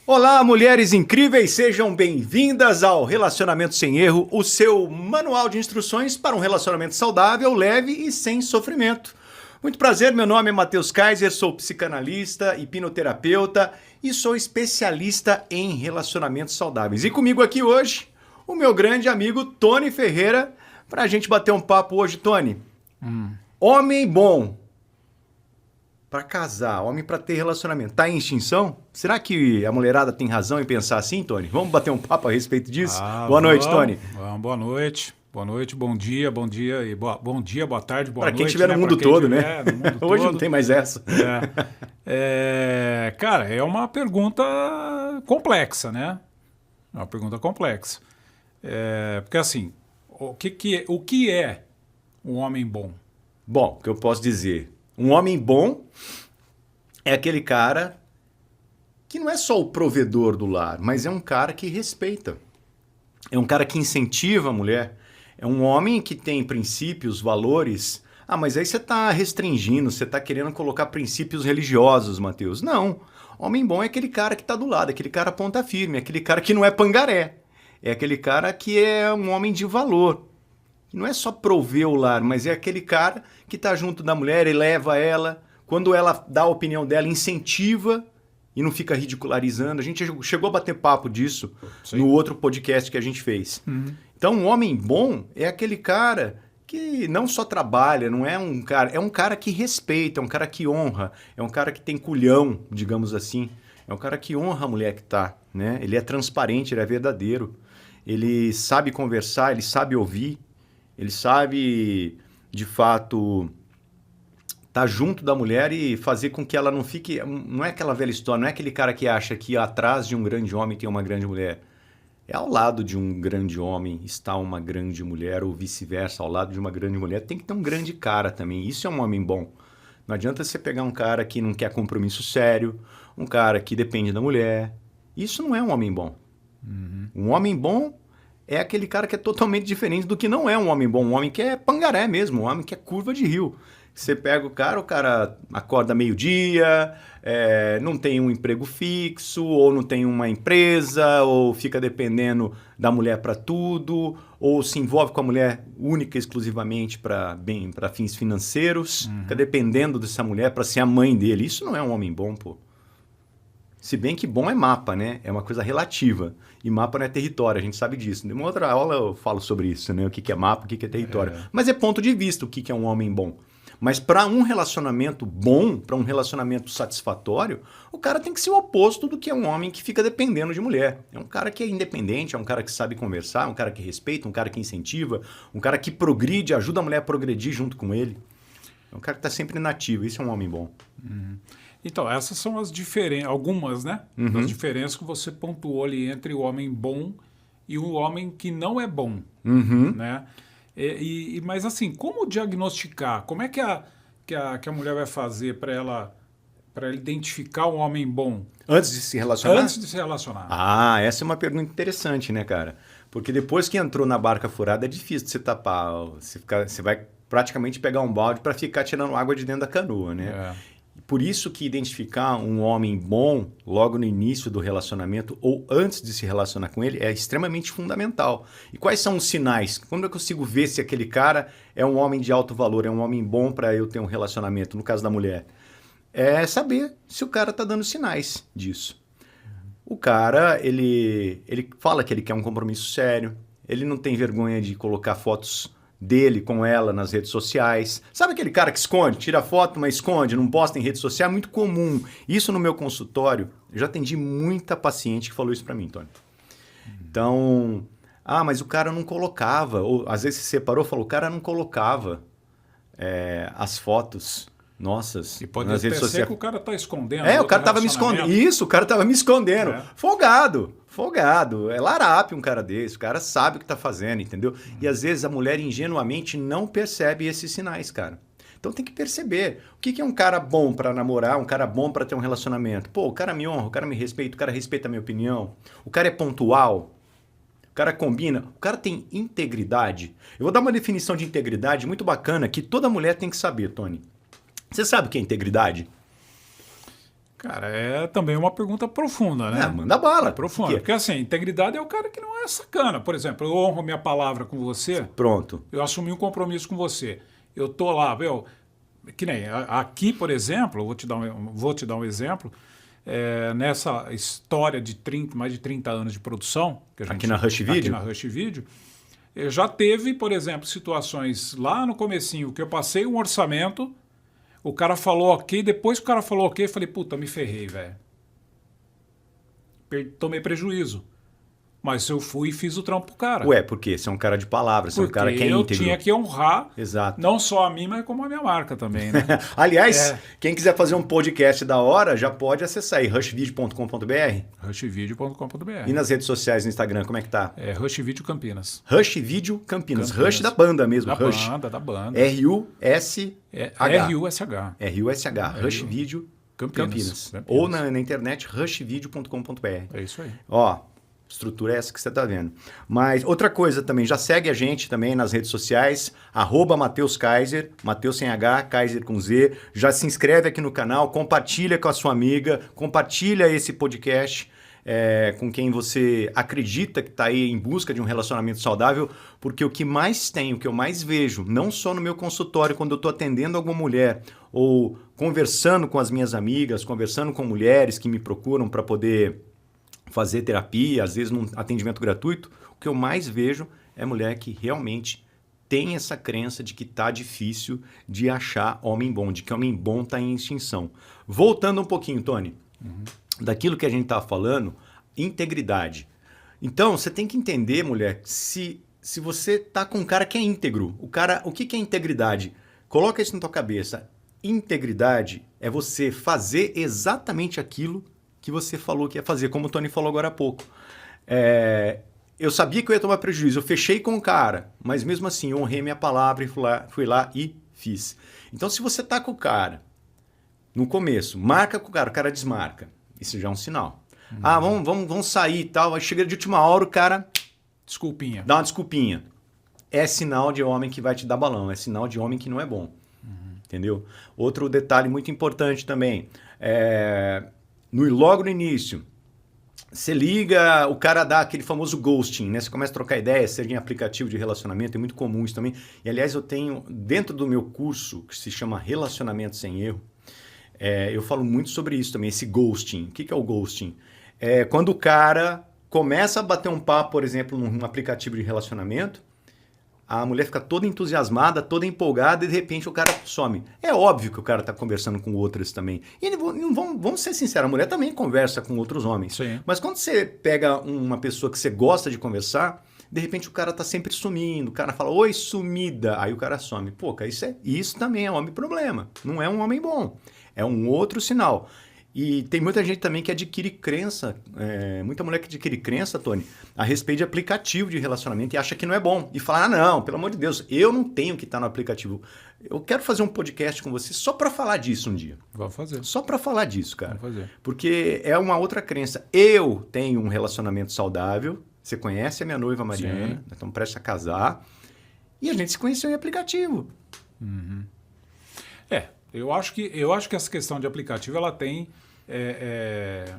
Olá, mulheres incríveis, sejam bem-vindas ao Relacionamento Sem Erro, o seu manual de instruções para um relacionamento saudável, leve e sem sofrimento. Muito prazer, meu nome é Matheus Kaiser, sou psicanalista, hipnoterapeuta e sou especialista em relacionamentos saudáveis. E comigo aqui hoje, o meu grande amigo Tony Ferreira, para a gente bater um papo hoje. Tony, homem bom para casar, homem para ter relacionamento, tá em extinção? Será que a mulherada tem razão em pensar assim, Tony? Vamos bater um papo a respeito disso? Boa noite, Tony. Boa noite. Boa noite, bom dia e bom dia, boa tarde, boa noite. Para quem estiver no mundo todo, né? Hoje não tem mais essa. Cara, é uma pergunta complexa, né? É uma pergunta complexa. Porque assim, o que é um homem bom? Bom, o que eu posso dizer? Um homem bom é aquele cara que não é só o provedor do lar, mas é um cara que respeita. É um cara que incentiva a mulher. É um homem que tem princípios, valores. Ah, mas aí você está restringindo, você está querendo colocar princípios religiosos, Matheus. Não. Homem bom é aquele cara que está do lado, aquele cara ponta firme, aquele cara que não é pangaré. É aquele cara que é um homem de valor. Não é só prover o lar, mas é aquele cara que está junto da mulher, eleva ela. Quando ela dá a opinião dela, incentiva e não fica ridicularizando. A gente chegou a bater papo disso no outro podcast que a gente fez. Então, um homem bom é aquele cara que não só trabalha, não é um cara, é um cara que respeita, é um cara que honra, é um cara que tem culhão, digamos assim. É um cara que honra a mulher que tá, né? Ele é transparente, ele é verdadeiro. Ele sabe conversar, ele sabe ouvir. Ele sabe, de fato, estar junto da mulher e fazer com que ela não fique... Não é aquela velha história, não é aquele cara que acha que atrás de um grande homem tem uma grande mulher. É ao lado de um grande homem está uma grande mulher, ou vice-versa, ao lado de uma grande mulher tem que ter um grande cara também. Isso é um homem bom. Não adianta você pegar um cara que não quer compromisso sério, um cara que depende da mulher. Isso não é um homem bom. Um homem bom é aquele cara que é totalmente diferente do que não é um homem bom. Um homem que é pangaré mesmo, um homem que é curva de rio. Você pega o cara acorda meio-dia, não tem um emprego fixo, ou não tem uma empresa, ou fica dependendo da mulher para tudo, ou se envolve com a mulher única e exclusivamente para fins financeiros, fica dependendo dessa mulher para ser a mãe dele. Isso não é um homem bom, pô. Se bem que bom é mapa, né? É uma coisa relativa. E mapa não é território, a gente sabe disso. Numa outra aula eu falo sobre isso, né? O que é mapa, o que é território. Mas é ponto de vista o que é um homem bom. Mas para um relacionamento bom, para um relacionamento satisfatório, o cara tem que ser o oposto do que é um homem que fica dependendo de mulher. É um cara que é independente, é um cara que sabe conversar, é um cara que respeita, um cara que incentiva, um cara que progride, ajuda a mulher a progredir junto com ele. É um cara que está sempre nativo. Isso é um homem bom. Então, essas são as diferenças, algumas, né? As diferenças que você pontuou ali entre o homem bom e o homem que não é bom, né? Mas assim, como diagnosticar? Como é que a mulher vai fazer para ela identificar um homem bom? Antes de se relacionar? Antes de se relacionar. Ah, essa é uma pergunta interessante, né, cara? Porque depois que entrou na barca furada é difícil de você tapar. Você vai praticamente pegar um balde para ficar tirando água de dentro da canoa, né? Por isso que identificar um homem bom logo no início do relacionamento ou antes de se relacionar com ele é extremamente fundamental. E quais são os sinais? Como eu consigo ver se aquele cara é um homem de alto valor, é um homem bom para eu ter um relacionamento, no caso da mulher? É saber se o cara está dando sinais disso. O cara, ele fala que ele quer um compromisso sério, ele não tem vergonha de colocar fotos dele com ela nas redes sociais. Sabe aquele cara que esconde, tira foto, mas esconde, não posta em rede social? É muito comum. Isso no meu consultório, eu já atendi muita paciente que falou isso para mim, Tony. Então, mas o cara não colocava, ou às vezes se separou, falou, o cara não colocava as fotos nossas E pode nas redes até ser sociais. que o cara está escondendo. O cara tava me escondendo. Isso, o cara tava me escondendo. Folgado. É larápio um cara desse. O cara sabe o que tá fazendo, entendeu? E às vezes a mulher ingenuamente não percebe esses sinais, cara. Então tem que perceber. O que é um cara bom para namorar, um cara bom para ter um relacionamento? Pô, o cara me honra, o cara me respeita, o cara respeita a minha opinião. O cara é pontual. O cara combina. O cara tem integridade. Eu vou dar uma definição de integridade muito bacana que toda mulher tem que saber, Tony. Você sabe o que é integridade? Cara, é também uma pergunta profunda, né? Manda bala. Profunda. Porque assim, integridade é o cara que não é sacana. Por exemplo, eu honro minha palavra com você. Pronto. Eu assumi um compromisso com você. Eu tô lá, viu? Que nem aqui, por exemplo, vou te dar um exemplo. Nessa história de mais de 30 anos de produção. Que a gente, aqui na Rush Video? Aqui na Rush Video. Já teve, por exemplo, situações lá no comecinho que eu passei um orçamento, o cara falou ok, depois que o cara falou ok, eu falei, puta, me ferrei, velho. Tomei prejuízo. Mas eu fui e fiz o trampo pro cara. Ué, por quê? Você é um cara de palavras, você é um cara que é íntegro. Eu tinha que honrar, exato, não só a mim, mas como a minha marca também, né? Aliás, quem quiser fazer um podcast da hora, já pode acessar aí, rushvideo.com.br. rushvideo.com.br. E nas redes sociais, no Instagram, como é que tá? Rush Video Campinas. Rush Video Campinas. Rush da banda mesmo. Rush. Da banda. R-U-S-H. R-U-S-H. R-U-S-H. Rush Video Campinas. Ou na internet, rushvideo.com.br. É isso aí. Ó, estrutura é essa que você está vendo. Mas outra coisa também, já segue a gente também nas redes sociais, @Matheus Kaiser, Matheus sem H, Kaiser com Z. Já se inscreve aqui no canal, compartilha com a sua amiga, compartilha esse podcast com quem você acredita que está aí em busca de um relacionamento saudável, porque o que mais tem, o que eu mais vejo, não só no meu consultório, quando eu estou atendendo alguma mulher, ou conversando com as minhas amigas, conversando com mulheres que me procuram para poder fazer terapia, às vezes num atendimento gratuito, o que eu mais vejo é mulher que realmente tem essa crença de que tá difícil de achar homem bom, de que homem bom tá em extinção. Voltando um pouquinho, Tony, daquilo que a gente tava falando, integridade. Então, você tem que entender, mulher, se você tá com um cara que é íntegro, o que é integridade? Coloca isso na tua cabeça. Integridade é você fazer exatamente aquilo que você falou que ia fazer, como o Tony falou agora há pouco. Eu sabia que eu ia tomar prejuízo, eu fechei com o cara, mas mesmo assim eu honrei minha palavra e fui lá e fiz. Então, se você tá com o cara, no começo, marca com o cara desmarca, isso já é um sinal. Vamos sair e tal, aí chega de última hora, o cara Desculpinha. dá uma desculpinha. É sinal de homem que vai te dar balão, é sinal de homem que não é bom. Entendeu? Outro detalhe muito importante também, logo no início, você liga, o cara dá aquele famoso ghosting, né? Você começa a trocar ideias, seja em aplicativo de relacionamento, é muito comum isso também. E, aliás, eu tenho, dentro do meu curso, que se chama Relacionamento Sem Erro, eu falo muito sobre isso também, esse ghosting. O que é o ghosting? É quando o cara começa a bater um papo, por exemplo, num aplicativo de relacionamento, a mulher fica toda entusiasmada, toda empolgada e de repente o cara some. É óbvio que o cara está conversando com outras também. E vamos ser sinceros, a mulher também conversa com outros homens. Sim. Mas quando você pega uma pessoa que você gosta de conversar, de repente o cara está sempre sumindo, o cara fala, oi, sumida, aí o cara some. Pô, cara, isso também é homem problema, não é um homem bom, é um outro sinal. E tem muita gente também que adquire crença, muita mulher que adquire crença, Tony, a respeito de aplicativo de relacionamento e acha que não é bom. E fala, não, pelo amor de Deus, eu não tenho que estar no aplicativo. Eu quero fazer um podcast com você só para falar disso um dia. Vamos fazer. Só para falar disso, cara. Vamos fazer. Porque é uma outra crença. Eu tenho um relacionamento saudável, você conhece a minha noiva Mariana, nós estamos prestes a casar, e a gente se conheceu em aplicativo. Eu acho que essa questão de aplicativo ela tem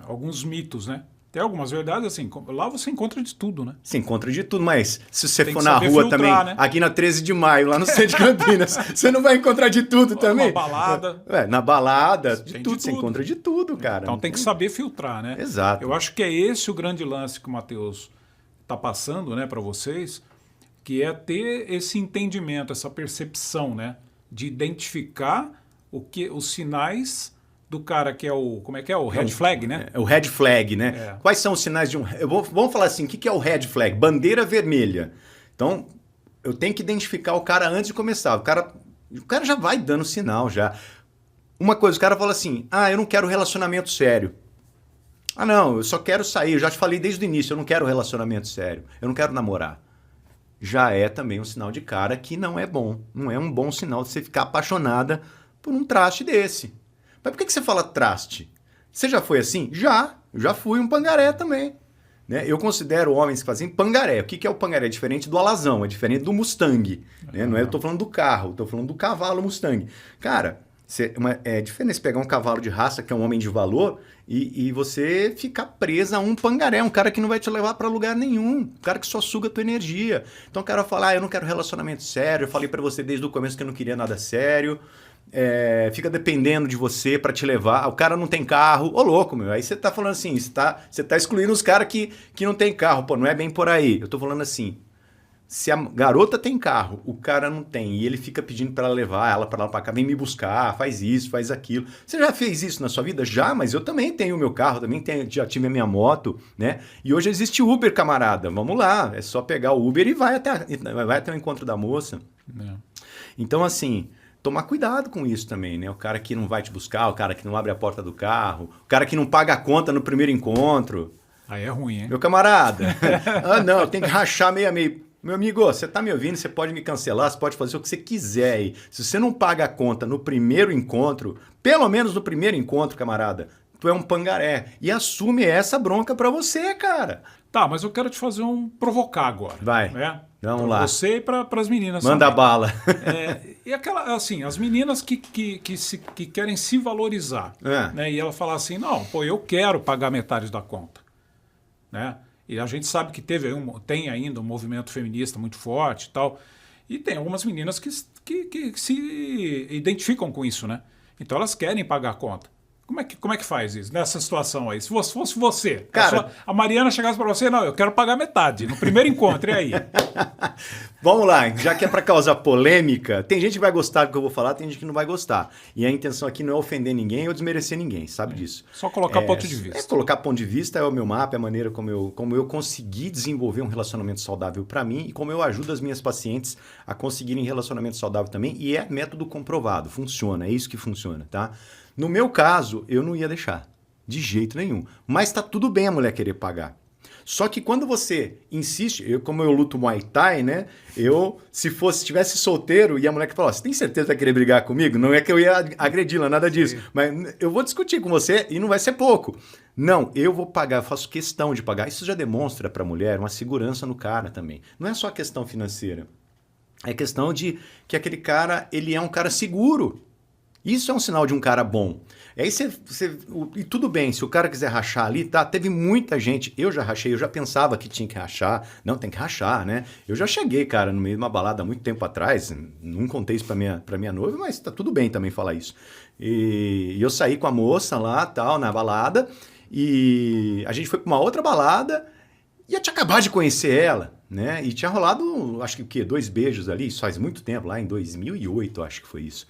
alguns mitos, né? Tem algumas verdades, assim, lá você encontra de tudo, né? Você encontra de tudo, mas se você Tem for que na saber rua filtrar, também, né? aqui na 13 de maio, lá no centro de Campinas, você não vai encontrar de tudo também? Uma balada. Na balada, Tem de tudo, você encontra de tudo, cara. Então tem que saber filtrar, né? Exato. Eu acho que é esse o grande lance que o Matheus está passando, né, para vocês, que é ter esse entendimento, essa percepção, né, de identificar os sinais do cara que é o... Como é que é? O red flag, né? É o red flag, né? Quais são os sinais de um... Vamos falar assim, o que é o red flag? Bandeira vermelha. Então, eu tenho que identificar o cara antes de começar. O cara já vai dando sinal já. Uma coisa, o cara fala assim, eu não quero relacionamento sério. Não, eu só quero sair. Eu já te falei desde o início, eu não quero relacionamento sério. Eu não quero namorar. Já é também um sinal de cara que não é bom. Não é um bom sinal de você ficar apaixonada por um traste desse. Mas por que você fala traste? Você já foi assim? Já fui um pangaré também. Né? Eu considero homens que fazem pangaré. O que é o pangaré? É diferente do alazão, é diferente do Mustang. Né? Não é, eu estou falando do carro, estou falando do cavalo Mustang. Cara, É diferente você pegar um cavalo de raça, que é um homem de valor, e você ficar presa a um pangaré, um cara que não vai te levar pra lugar nenhum, um cara que só suga a tua energia. Então o cara fala, eu não quero relacionamento sério, eu falei pra você desde o começo que eu não queria nada sério, fica dependendo de você pra te levar, o cara não tem carro, ô louco, meu, aí você tá falando assim, você tá excluindo os caras que não tem carro, pô, não é bem por aí. Eu tô falando assim, se a garota tem carro, o cara não tem, e ele fica pedindo para ela levar ela para lá para cá, vem me buscar, faz isso, faz aquilo. Você já fez isso na sua vida? Já, mas eu também tenho o meu carro, também já tive a minha moto, né? E hoje existe Uber, camarada. Vamos lá, é só pegar o Uber e vai até o encontro da moça. É. Então, assim, tomar cuidado com isso também, né? O cara que não vai te buscar, o cara que não abre a porta do carro, o cara que não paga a conta no primeiro encontro. Aí é ruim, hein? Meu camarada, não, tem que rachar meio a meio. Meu amigo, você tá me ouvindo, você pode me cancelar, você pode fazer o que você quiser aí. Se você não paga a conta no primeiro encontro, pelo menos no primeiro encontro, camarada, tu é um pangaré. E assume essa bronca pra você, cara. Tá, mas eu quero te fazer provocar agora. Vai, né? Vamos pra lá. Você e para as meninas Manda também. bala. E aquela, assim, as meninas que querem se valorizar. Né? E ela fala assim, não, pô, eu quero pagar metade da conta. Né? E a gente sabe que tem ainda um movimento feminista muito forte e tal. E tem algumas meninas que se identificam com isso, né? Então elas querem pagar a conta. Como é que faz isso nessa situação aí? Se fosse você, cara, a Mariana chegasse para você, não, eu quero pagar metade, no primeiro encontro, e aí? Vamos lá, já que é para causar polêmica, tem gente que vai gostar do que eu vou falar, tem gente que não vai gostar. E a intenção aqui não é ofender ninguém ou desmerecer ninguém, sabe disso? Só colocar ponto de vista. Colocar ponto de vista é o meu mapa, é a maneira como eu consegui desenvolver um relacionamento saudável para mim e como eu ajudo as minhas pacientes a conseguirem relacionamento saudável também. E é método comprovado, funciona, é isso que funciona, tá? No meu caso, eu não ia deixar, de jeito nenhum. Mas tá tudo bem a mulher querer pagar. Só que quando você insiste, como eu luto Muay Thai, né? Se tivesse solteiro e a mulher que falou, você tem certeza que vai querer brigar comigo? Não é que eu ia agredi-la, nada disso. Sim. Mas eu vou discutir com você e não vai ser pouco. Não, eu vou pagar, eu faço questão de pagar. Isso já demonstra para a mulher uma segurança no cara também. Não é só questão financeira. É questão de que aquele cara, ele é um cara seguro. Isso é um sinal de um cara bom. Aí e tudo bem, se o cara quiser rachar ali, tá? Teve muita gente, eu já rachei, eu já pensava que tinha que rachar. Não, tem que rachar, né? Eu já cheguei, cara, no meio de uma balada há muito tempo atrás, não contei isso pra minha noiva, mas tá tudo bem também falar isso. E eu saí com a moça lá, tal, na balada, e a gente foi pra uma outra balada, e eu tinha acabado de conhecer ela, né? E tinha rolado, acho que o quê? 2 beijos ali, isso faz muito tempo, lá em 2008, acho que foi isso.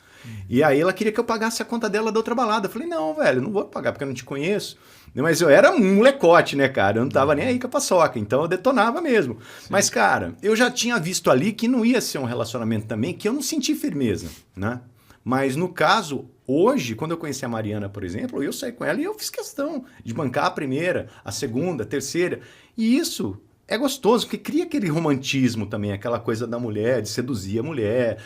E aí ela queria que eu pagasse a conta dela da outra balada. Eu falei, não, velho, não vou pagar porque eu não te conheço. Mas eu era um molecote, né, cara? Eu não tava nem aí com a paçoca, então eu detonava mesmo. Sim. Mas, cara, eu já tinha visto ali que não ia ser um relacionamento também, que eu não senti firmeza, né? Mas no caso, hoje, quando eu conheci a Mariana, por exemplo, eu saí com ela e eu fiz questão de bancar a primeira, a segunda, a terceira. E isso é gostoso, porque cria aquele romantismo também, aquela coisa da mulher, de seduzir a mulher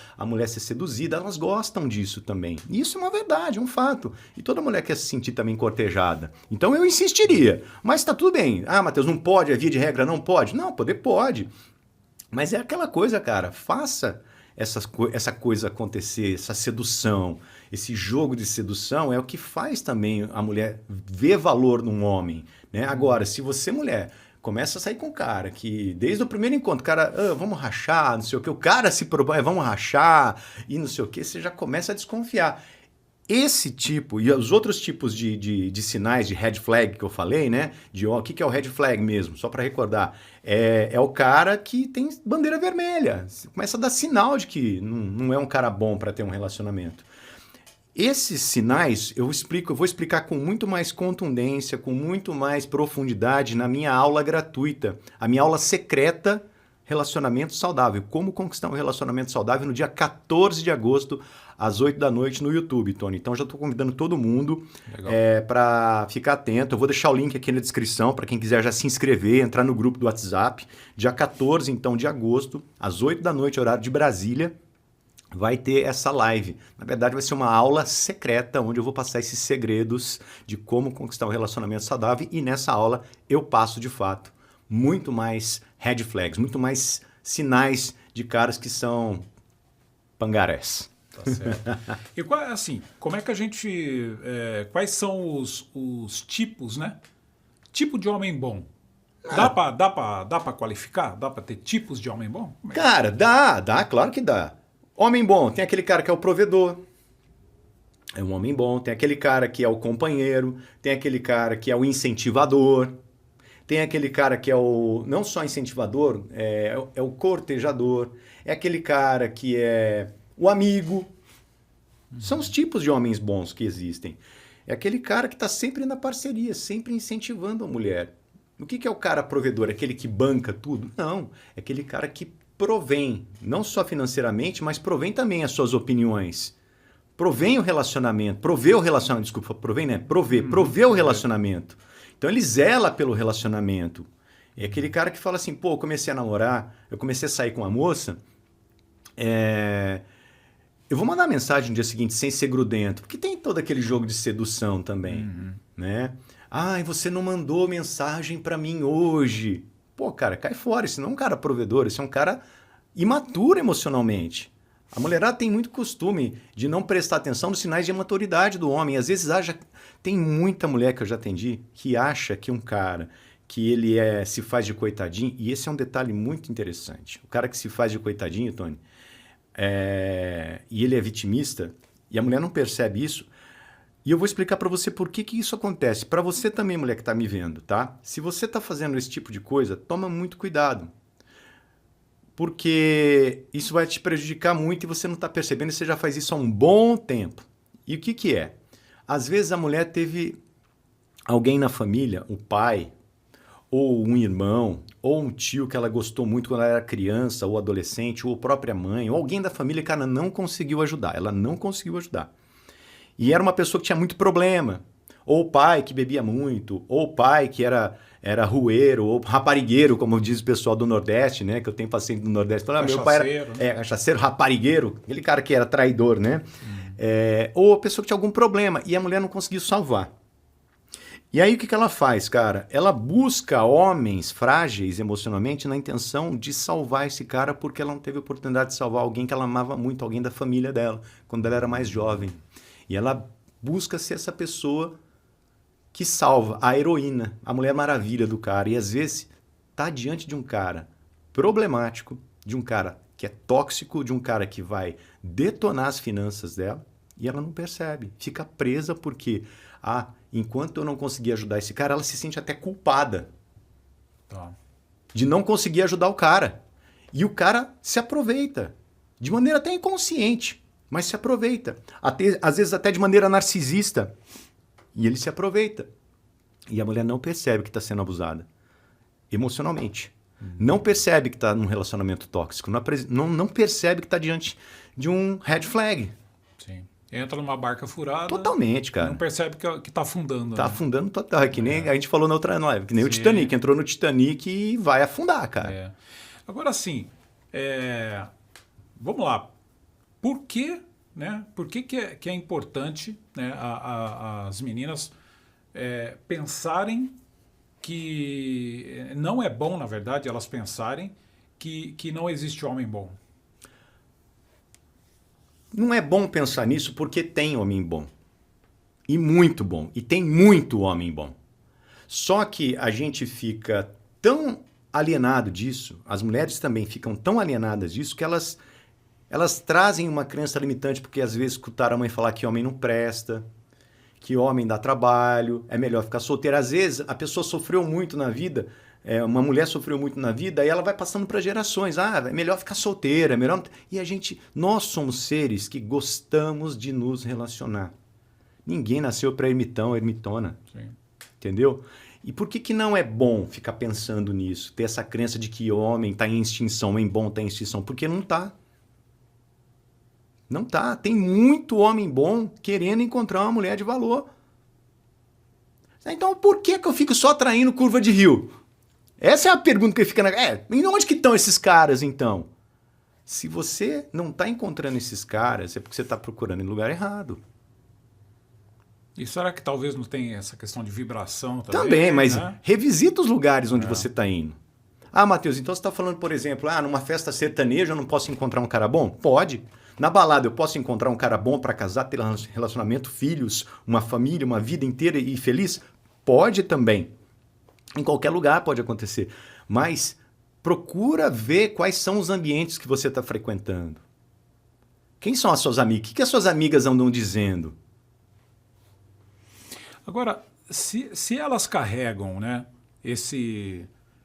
ser seduzida, elas gostam disso também. E isso é uma verdade, é um fato. E toda mulher quer se sentir também cortejada. Então eu insistiria, mas tá tudo bem. Ah, Matheus, não pode, a via de regra não pode? Não, poder pode. Mas é aquela coisa, cara, faça essa coisa acontecer, essa sedução, esse jogo de sedução é o que faz também a mulher ver valor num homem, né? Agora, se você, mulher, começa a sair com o cara que, desde o primeiro encontro, o cara, vamos rachar, não sei o que, o cara se propõe, vamos rachar, e não sei o que, você já começa a desconfiar. Esse tipo e os outros tipos de sinais de red flag que eu falei, né? O que é o red flag mesmo? Só para recordar, é o cara que tem bandeira vermelha. Você começa a dar sinal de que não é um cara bom para ter um relacionamento. Esses sinais eu vou explicar com muito mais contundência, com muito mais profundidade na minha aula gratuita, a minha aula secreta Relacionamento Saudável. Como conquistar um relacionamento saudável no dia 14 de agosto, às 8 da noite no YouTube, Tony. Então já estou convidando todo mundo para ficar atento. Eu vou deixar o link aqui na descrição para quem quiser já se inscrever, entrar no grupo do WhatsApp. Dia 14, então, de agosto, às 8 da noite, horário de Brasília, vai ter essa live. Na verdade, vai ser uma aula secreta onde eu vou passar esses segredos de como conquistar um relacionamento saudável e nessa aula eu passo, de fato, muito mais red flags, muito mais sinais de caras que são pangarés. Tá certo. E assim, como é que a gente... quais são os tipos, né? Tipo de homem bom. Dá pra qualificar? Dá pra ter tipos de homem bom? Cara, dá, claro que dá. Homem bom, tem aquele cara que é o provedor. É um homem bom. Tem aquele cara que é o companheiro. Tem aquele cara que é o incentivador. Tem aquele cara que é o... não só incentivador, é o cortejador. É aquele cara que é o amigo. São os tipos de homens bons que existem. É aquele cara que está sempre na parceria, sempre incentivando a mulher. O que é o cara provedor? É aquele que banca tudo? Não. É aquele cara que provém, não só financeiramente, mas provém também as suas opiniões. Provém o relacionamento. Provê o relacionamento. Desculpa, provém, né? Provê o relacionamento. Então ele zela pelo relacionamento. É aquele cara que fala assim, pô, eu comecei a namorar, eu comecei a sair com uma moça, eu vou mandar mensagem no dia seguinte sem ser grudento, porque tem todo aquele jogo de sedução também, né? Ai, você não mandou mensagem pra mim hoje. Pô, cara, cai fora, esse não é um cara provedor, esse é um cara imaturo emocionalmente. A mulherada tem muito costume de não prestar atenção nos sinais de imaturidade do homem. Às vezes tem muita mulher que eu já atendi que acha que um cara que ele se faz de coitadinho, e esse é um detalhe muito interessante. O cara que se faz de coitadinho, Tony, e ele é vitimista, e a mulher não percebe isso, e eu vou explicar para você por que isso acontece. Para você também, mulher que está me vendo, tá? Se você está fazendo esse tipo de coisa, toma muito cuidado. Porque isso vai te prejudicar muito e você não está percebendo e você já faz isso há um bom tempo. E o que é? Às vezes a mulher teve alguém na família, um pai, ou um irmão, ou um tio que ela gostou muito quando ela era criança, ou adolescente, ou a própria mãe, ou alguém da família que ela não conseguiu ajudar. Ela não conseguiu ajudar. E era uma pessoa que tinha muito problema. Ou o pai que bebia muito, ou o pai que era rueiro, ou raparigueiro, como diz o pessoal do Nordeste, né? Que eu tenho paciente do Nordeste. Fala, meu pai era cachaceiro, raparigueiro, aquele cara que era traidor, né? Ou a pessoa que tinha algum problema e a mulher não conseguiu salvar. E aí o que ela faz, cara? Ela busca homens frágeis emocionalmente na intenção de salvar esse cara porque ela não teve oportunidade de salvar alguém que ela amava muito, alguém da família dela, quando ela era mais jovem. E ela busca ser essa pessoa que salva, a heroína, a Mulher Maravilha do cara. E às vezes tá diante de um cara problemático, de um cara que é tóxico, de um cara que vai detonar as finanças dela e ela não percebe. Fica presa porque, enquanto eu não consegui ajudar esse cara, ela se sente até culpada de não conseguir ajudar o cara. E o cara se aproveita, de maneira até inconsciente, mas se aproveita. Às vezes até de maneira narcisista. E ele se aproveita. E a mulher não percebe que está sendo abusada emocionalmente. Não percebe que está num relacionamento tóxico. Não percebe que está diante de um red flag. Sim. Entra numa barca furada. Totalmente, cara. Não percebe que está afundando. Está afundando total. É que nem a gente falou na outra live. Que nem o Titanic. Entrou no Titanic e vai afundar, cara. Agora, assim, vamos lá. Por que... né? Por que é importante, né, as meninas pensarem que não é bom, na verdade, elas pensarem que não existe homem bom? Não é bom pensar nisso porque tem homem bom. E muito bom. E tem muito homem bom. Só que a gente fica tão alienado disso, as mulheres também ficam tão alienadas disso que elas trazem uma crença limitante, porque às vezes escutaram a mãe falar que homem não presta, que homem dá trabalho, é melhor ficar solteira. Às vezes a pessoa sofreu muito na vida, uma mulher sofreu muito na vida, e ela vai passando para gerações. É melhor ficar solteira, é melhor... E nós somos seres que gostamos de nos relacionar. Ninguém nasceu para ermitão ou ermitona. Sim. Entendeu? E por que não é bom ficar pensando nisso? Ter essa crença de que homem está em extinção, homem bom está em extinção? Porque não está. Não tá. Tem muito homem bom querendo encontrar uma mulher de valor. Então, por que eu fico só atraindo curva de rio? Essa é a pergunta que fica e onde que estão esses caras, então? Se você não está encontrando esses caras, é porque você está procurando em lugar errado. E será que talvez não tem essa questão de vibração também? Também, mas revisita os lugares onde você está indo. Matheus, então você está falando, por exemplo, numa festa sertaneja eu não posso encontrar um cara bom? Pode. Na balada eu posso encontrar um cara bom para casar, ter relacionamento, filhos, uma família, uma vida inteira e feliz? Pode também. Em qualquer lugar pode acontecer. Mas procura ver quais são os ambientes que você está frequentando. Quem são as suas amigas? O que as suas amigas andam dizendo? Agora, se elas carregam, né,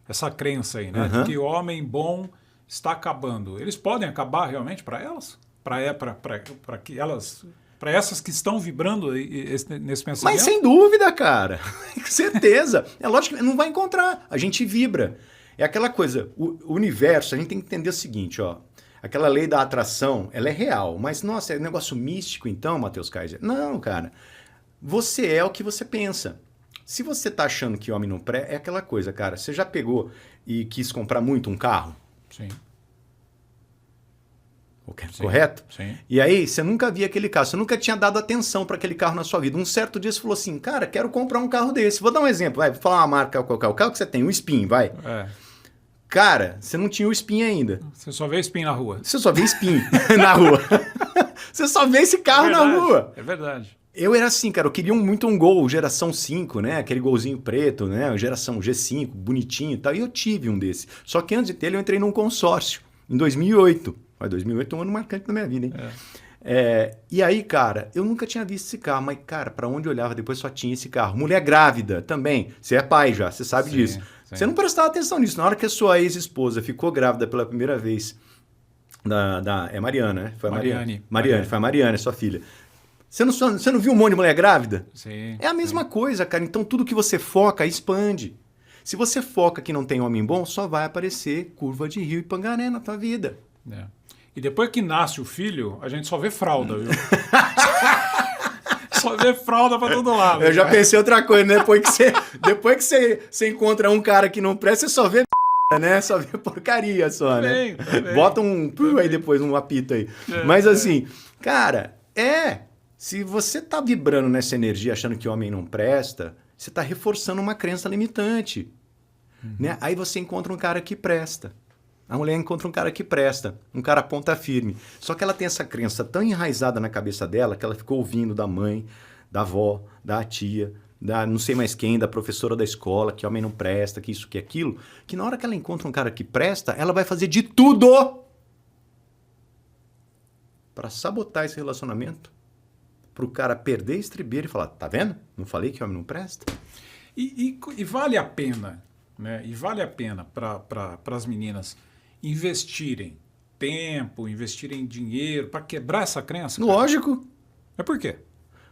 essa crença aí, né, de que o homem bom está acabando, eles podem acabar realmente para elas? Para que elas... Para essas que estão vibrando nesse pensamento? Mas sem dúvida, cara. Com certeza. É lógico que não vai encontrar. A gente vibra. É aquela coisa, o universo, a gente tem que entender o seguinte, ó. Aquela lei da atração, ela é real. Mas, nossa, é um negócio místico então, Matheus Kaiser? Não, cara. Você é o que você pensa. Se você tá achando que homem não é aquela coisa, cara. Você já pegou e quis comprar muito um carro? Sim. Correto? Sim. E aí, você nunca via aquele carro, você nunca tinha dado atenção para aquele carro na sua vida. Um certo dia você falou assim, cara, quero comprar um carro desse. Vou dar um exemplo, vai, vou falar uma marca qualquer. O carro que você tem, um Spin, vai. É. Cara, você não tinha o Spin ainda. Você só vê Spin na rua. Você só vê Spin na rua. Você só vê esse carro na rua. É verdade. Eu era assim, cara, eu queria muito um Gol, geração 5, né? Aquele golzinho preto, né? Geração G5, bonitinho e tal. E eu tive um desse. Só que antes de ter ele, eu entrei num consórcio, em 2008. 2008 é um ano marcante na minha vida, hein? E aí, cara, eu nunca tinha visto esse carro, mas, cara, pra onde eu olhava depois só tinha esse carro. Mulher grávida também. Você é pai já, você sabe disso. Sim. Você não prestava atenção nisso. Na hora que a sua ex-esposa ficou grávida pela primeira vez, é Mariana, né? Foi Mariane, foi a Mariana, sua filha. Você não viu um monte de mulher grávida? Sim. É a mesma coisa, cara. Então tudo que você foca, expande. Se você foca que não tem homem bom, só vai aparecer curva de rio e pangaré na tua vida. É. E depois que nasce o filho, a gente só vê fralda, viu? Só vê fralda pra todo lado. Eu já pensei outra coisa, né? Depois que você encontra um cara que não presta, você só vê né? Só vê porcaria só, né? Também. Bota um aí depois, um apito aí. Mas assim, cara, se você tá vibrando nessa energia achando que homem não presta, você tá reforçando uma crença limitante. Né? Aí você encontra um cara que presta. A mulher encontra um cara que presta, um cara ponta firme. Só que ela tem essa crença tão enraizada na cabeça dela que ela ficou ouvindo da mãe, da avó, da tia, da não sei mais quem, da professora da escola, que homem não presta, que isso, que aquilo, que na hora que ela encontra um cara que presta, ela vai fazer de tudo para sabotar esse relacionamento, pro cara perder a estribeira e falar, tá vendo? Não falei que homem não presta? E vale a pena, né? E vale a pena para as meninas investirem tempo, investirem dinheiro para quebrar essa crença? Cara? Lógico. Mas por quê?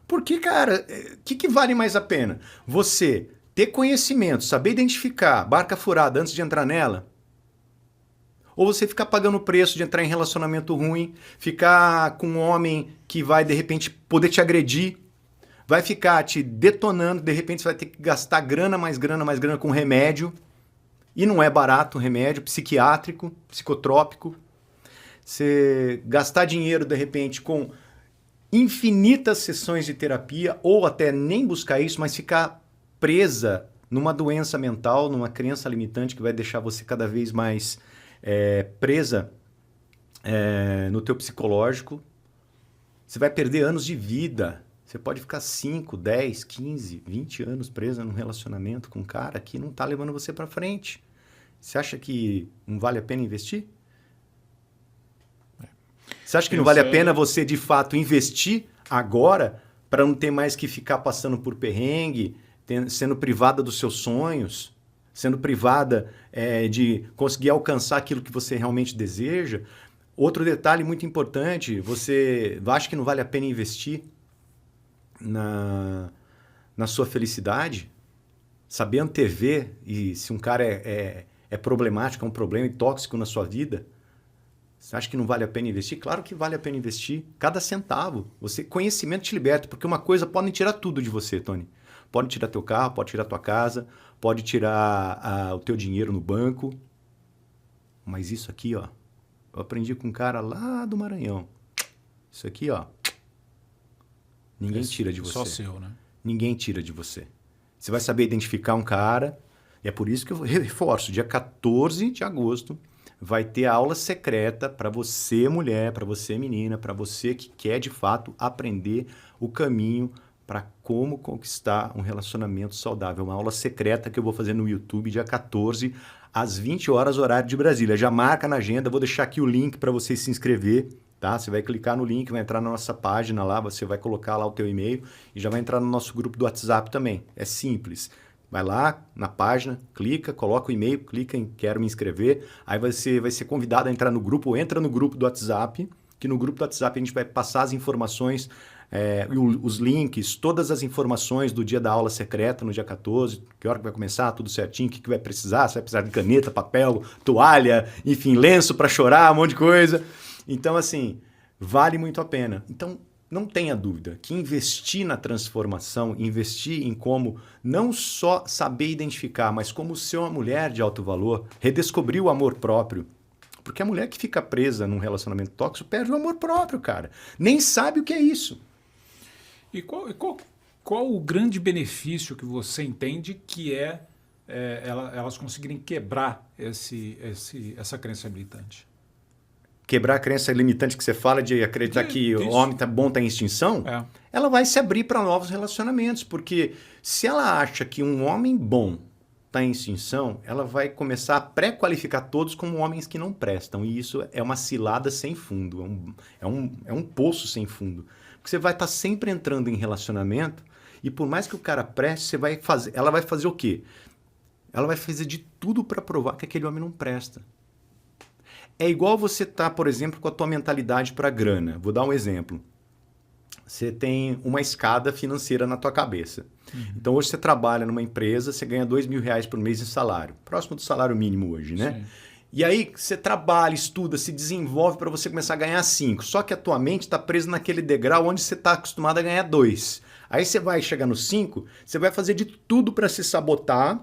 Porque, cara, o que vale mais a pena? Você ter conhecimento, saber identificar barca furada antes de entrar nela? Ou você ficar pagando o preço de entrar em relacionamento ruim, ficar com um homem que vai, de repente, poder te agredir, vai ficar te detonando, de repente você vai ter que gastar grana mais grana com remédio. E não é barato o remédio, psiquiátrico, psicotrópico. Você gastar dinheiro, de repente, com infinitas sessões de terapia, ou até nem buscar isso, mas ficar presa numa doença mental, numa crença limitante que vai deixar você cada vez mais presa no teu psicológico. Você vai perder anos de vida. Você pode ficar 5, 10, 15, 20 anos presa num relacionamento com um cara que não está levando você para frente. Você acha que não vale a pena investir? Você acha que não vale a pena você, de fato, investir agora para não ter mais que ficar passando por perrengue, sendo privada dos seus sonhos, sendo privada de conseguir alcançar aquilo que você realmente deseja? Outro detalhe muito importante, você acha que não vale a pena investir na sua felicidade? Saber antever e se um cara é problemático, é um problema e tóxico na sua vida, você acha que não vale a pena investir? Claro que vale a pena investir. Cada centavo. Conhecimento te liberta, porque uma coisa pode tirar tudo de você, Tony. Pode tirar teu carro, pode tirar tua casa, pode tirar o teu dinheiro no banco. Mas isso aqui, ó, eu aprendi com um cara lá do Maranhão. Isso aqui, ó, ninguém tira de você. Só seu, né? Ninguém tira de você. Você vai saber identificar um cara, e é por isso que eu reforço, dia 14 de agosto, vai ter aula secreta para você, mulher, para você, menina, para você que quer de fato aprender o caminho para como conquistar um relacionamento saudável. Uma aula secreta que eu vou fazer no YouTube dia 14, às 20 horas, horário de Brasília. Já marca na agenda, vou deixar aqui o link para você se inscrever. Tá? Você vai clicar no link, vai entrar na nossa página lá, você vai colocar lá o teu e-mail e já vai entrar no nosso grupo do WhatsApp também. É simples. Vai lá na página, clica, coloca o e-mail, clica em quero me inscrever, aí você vai ser convidado a entrar no grupo, ou entra no grupo do WhatsApp, que no grupo do WhatsApp a gente vai passar as informações, os links, todas as informações do dia da aula secreta, no dia 14, que hora que vai começar, tudo certinho, o que vai precisar, você vai precisar de caneta, papel, toalha, enfim, lenço para chorar, um monte de coisa. Então, assim, vale muito a pena. Então, não tenha dúvida que investir na transformação, investir em como não só saber identificar, mas como ser uma mulher de alto valor, redescobrir o amor próprio. Porque a mulher que fica presa num relacionamento tóxico perde o amor próprio, cara. Nem sabe o que é isso. E qual o grande benefício que você entende que elas conseguirem quebrar essa crença limitante? Quebrar a crença limitante que você fala de acreditar que o homem tá bom, tá em extinção, ela vai se abrir para novos relacionamentos. Porque se ela acha que um homem bom está em extinção, ela vai começar a pré-qualificar todos como homens que não prestam. E isso é uma cilada sem fundo, é um poço sem fundo. Porque você vai estar sempre entrando em relacionamento e por mais que o cara preste, ela vai fazer o quê? Ela vai fazer de tudo para provar que aquele homem não presta. É igual você estar, por exemplo, com a tua mentalidade para grana. Vou dar um exemplo. Você tem uma escada financeira na tua cabeça. Então, hoje você trabalha numa empresa, você ganha R$2.000 por mês de salário. Próximo do salário mínimo hoje, né? Sim. E aí, você trabalha, estuda, se desenvolve para você começar a ganhar 5. Só que a tua mente está presa naquele degrau onde você está acostumado a ganhar 2. Aí você vai chegar no 5, você vai fazer de tudo para se sabotar,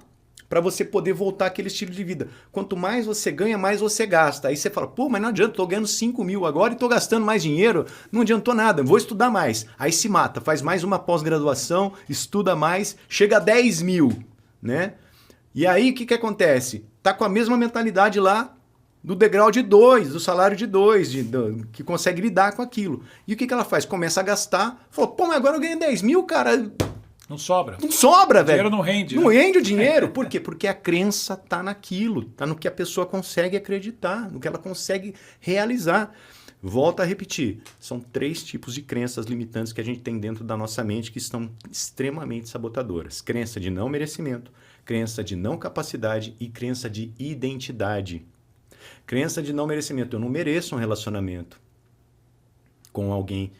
para você poder voltar àquele estilo de vida. Quanto mais você ganha, mais você gasta. Aí você fala, pô, mas não adianta, estou ganhando 5 mil agora e estou gastando mais dinheiro, não adiantou nada, vou estudar mais. Aí se mata, faz mais uma pós-graduação, estuda mais, chega a 10 mil, né? E aí o que acontece? Tá com a mesma mentalidade lá do degrau de 2, do salário de 2, que consegue lidar com aquilo. E o que ela faz? Começa a gastar, falou, pô, mas agora eu ganhei 10 mil, cara... Não sobra. Não sobra, velho. O dinheiro não rende. Não rende o dinheiro. Por quê? Porque a crença tá naquilo, tá no que a pessoa consegue acreditar, no que ela consegue realizar. Volto a repetir, são 3 tipos de crenças limitantes que a gente tem dentro da nossa mente que estão extremamente sabotadoras. Crença de não merecimento, crença de não capacidade e crença de identidade. Crença de não merecimento. Eu não mereço um relacionamento com alguém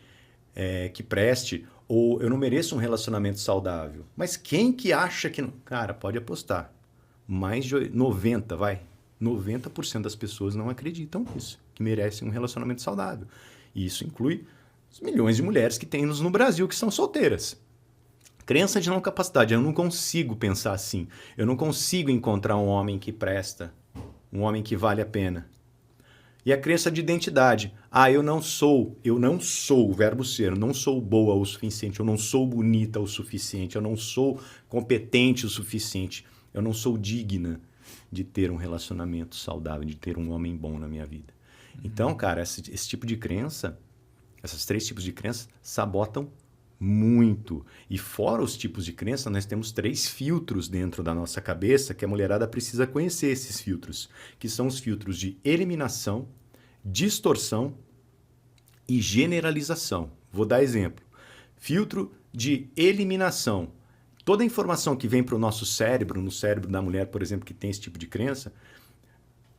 que preste, ou eu não mereço um relacionamento saudável. Mas quem que acha que não? Cara, pode apostar. Mais de 90% das pessoas não acreditam nisso, que merecem um relacionamento saudável. E isso inclui os milhões de mulheres que temos no Brasil que são solteiras. Crença de não capacidade. Eu não consigo pensar assim. Eu não consigo encontrar um homem que presta, um homem que vale a pena. E a crença de identidade. Eu não sou, o verbo ser, eu não sou boa o suficiente, eu não sou bonita o suficiente, eu não sou competente o suficiente, eu não sou digna de ter um relacionamento saudável, de ter um homem bom na minha vida. Então, cara, esse tipo de crença, esses 3 tipos de crença sabotam muito. E fora os tipos de crença, nós temos 3 filtros dentro da nossa cabeça que a mulherada precisa conhecer esses filtros, que são os filtros de eliminação, distorção e generalização. Vou dar exemplo. Filtro de eliminação. Toda a informação que vem para o nosso cérebro, no cérebro da mulher, por exemplo, que tem esse tipo de crença,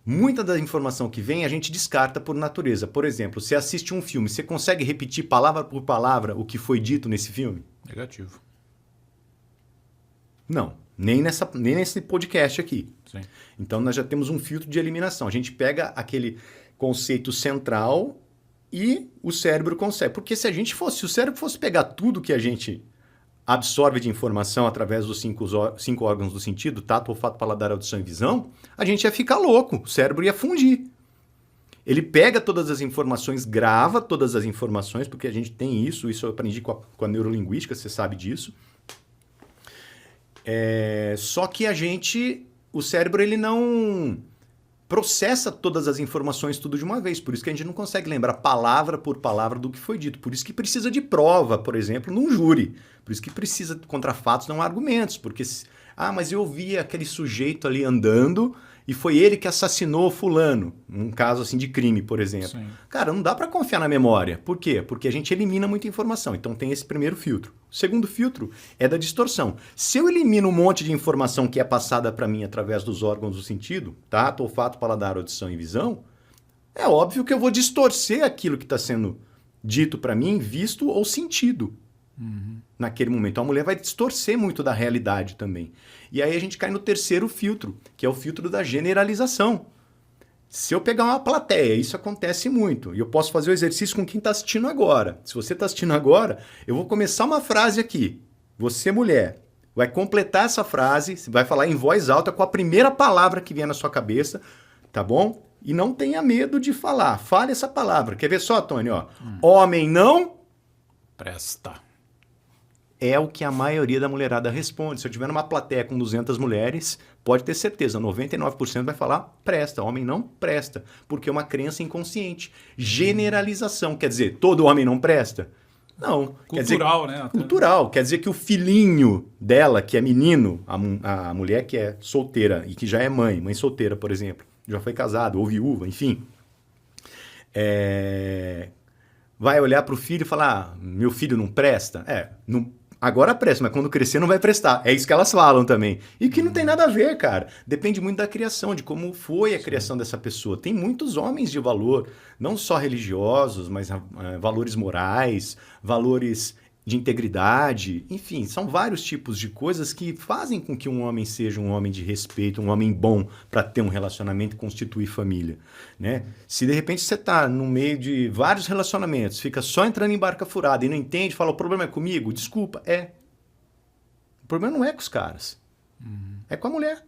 muita da informação que vem a gente descarta por natureza. Por exemplo, você assiste um filme, você consegue repetir palavra por palavra o que foi dito nesse filme? Negativo. Não, nem nesse podcast aqui. Sim. Então nós já temos um filtro de eliminação. A gente pega aquele conceito central e o cérebro consegue. Porque se o cérebro fosse pegar tudo que a gente absorve de informação através dos 5 órgãos do sentido, tato, olfato, paladar, audição e visão, a gente ia ficar louco, o cérebro ia fundir. Ele pega todas as informações, grava todas as informações, porque a gente tem isso eu aprendi com a neurolinguística, você sabe disso. Só que o cérebro, ele não processa todas as informações tudo de uma vez. Por isso que a gente não consegue lembrar palavra por palavra do que foi dito. Por isso que precisa de prova, por exemplo, num júri. Por isso que precisa contra fatos, não argumentos. Porque, mas eu vi aquele sujeito ali andando e foi ele que assassinou fulano. Um caso assim de crime, por exemplo. Sim. Cara, não dá para confiar na memória. Por quê? Porque a gente elimina muita informação. Então tem esse primeiro filtro. O segundo filtro é da distorção. Se eu elimino um monte de informação que é passada para mim através dos órgãos do sentido, tato, olfato, paladar, audição e visão, é óbvio que eu vou distorcer aquilo que está sendo dito para mim, visto ou sentido. Naquele momento. A mulher vai distorcer muito da realidade também. E aí a gente cai no terceiro filtro, que é o filtro da generalização. Se eu pegar uma plateia, isso acontece muito, e eu posso fazer o exercício com quem está assistindo agora. Se você está assistindo agora, eu vou começar uma frase aqui. Você, mulher, vai completar essa frase, vai falar em voz alta com a primeira palavra que vier na sua cabeça, tá bom? E não tenha medo de falar. Fale essa palavra. Quer ver só, Tony? Ó. Homem não... Presta. É o que a maioria da mulherada responde. Se eu tiver numa plateia com 200 mulheres, pode ter certeza, 99% vai falar presta, homem não presta, porque é uma crença inconsciente. Generalização, quer dizer, todo homem não presta? Não. Cultural, quer dizer, né? Cultural, quer dizer que o filhinho dela, que é menino, a mulher que é solteira e que já é mãe solteira, por exemplo, já foi casada ou viúva, enfim, vai olhar para o filho e falar, meu filho não presta? Não. Agora presta, mas quando crescer não vai prestar. É isso que elas falam também. E que não tem nada a ver, cara. Depende muito da criação, de como foi a criação dessa pessoa. Tem muitos homens de valor, não só religiosos, mas valores morais, valores de integridade. Enfim, são vários tipos de coisas que fazem com que um homem seja um homem de respeito, um homem bom para ter um relacionamento e constituir família, né? Se de repente você está no meio de vários relacionamentos, fica só entrando em barca furada e não entende, fala, o problema é comigo? Desculpa, O problema não é com os caras, é com a mulher.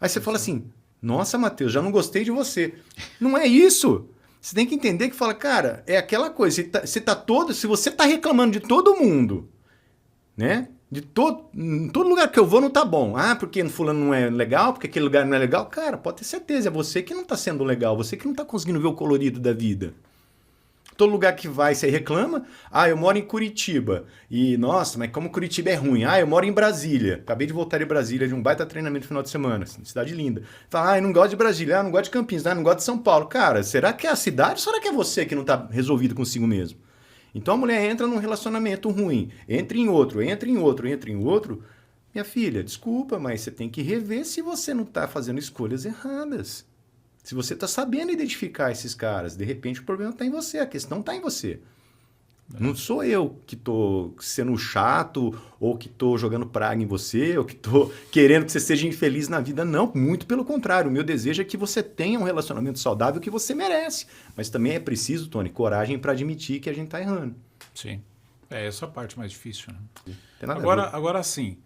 Aí você fala assim, nossa, Matheus, já não gostei de você. Não é isso. Você tem que entender que fala, cara, é aquela coisa, se você tá reclamando de todo mundo, né? Em todo lugar que eu vou não tá bom. Porque fulano não é legal, porque aquele lugar não é legal. Cara, pode ter certeza, é você que não tá sendo legal, você que não tá conseguindo ver o colorido da vida. Todo lugar que vai, você reclama. Eu moro em Curitiba. E, nossa, mas como Curitiba é ruim. Eu moro em Brasília. Acabei de voltar de Brasília, de um baita treinamento no final de semana. Cidade linda. Fala, eu não gosto de Brasília. Não gosto de Campinas. Não gosto de São Paulo. Cara, será que é a cidade ou será que é você que não tá resolvido consigo mesmo? Então a mulher entra num relacionamento ruim. Entra em outro. Minha filha, desculpa, mas você tem que rever se você não tá fazendo escolhas erradas. Se você está sabendo identificar esses caras, de repente o problema está em você, a questão está em você. Não sou eu que estou sendo chato, ou que estou jogando praga em você, ou que estou querendo que você seja infeliz na vida. Não, muito pelo contrário. O meu desejo é que você tenha um relacionamento saudável que você merece. Mas também é preciso, Tony, coragem para admitir que a gente está errando. Sim. Essa é a parte mais difícil, né? Tem nada a ver. Agora sim,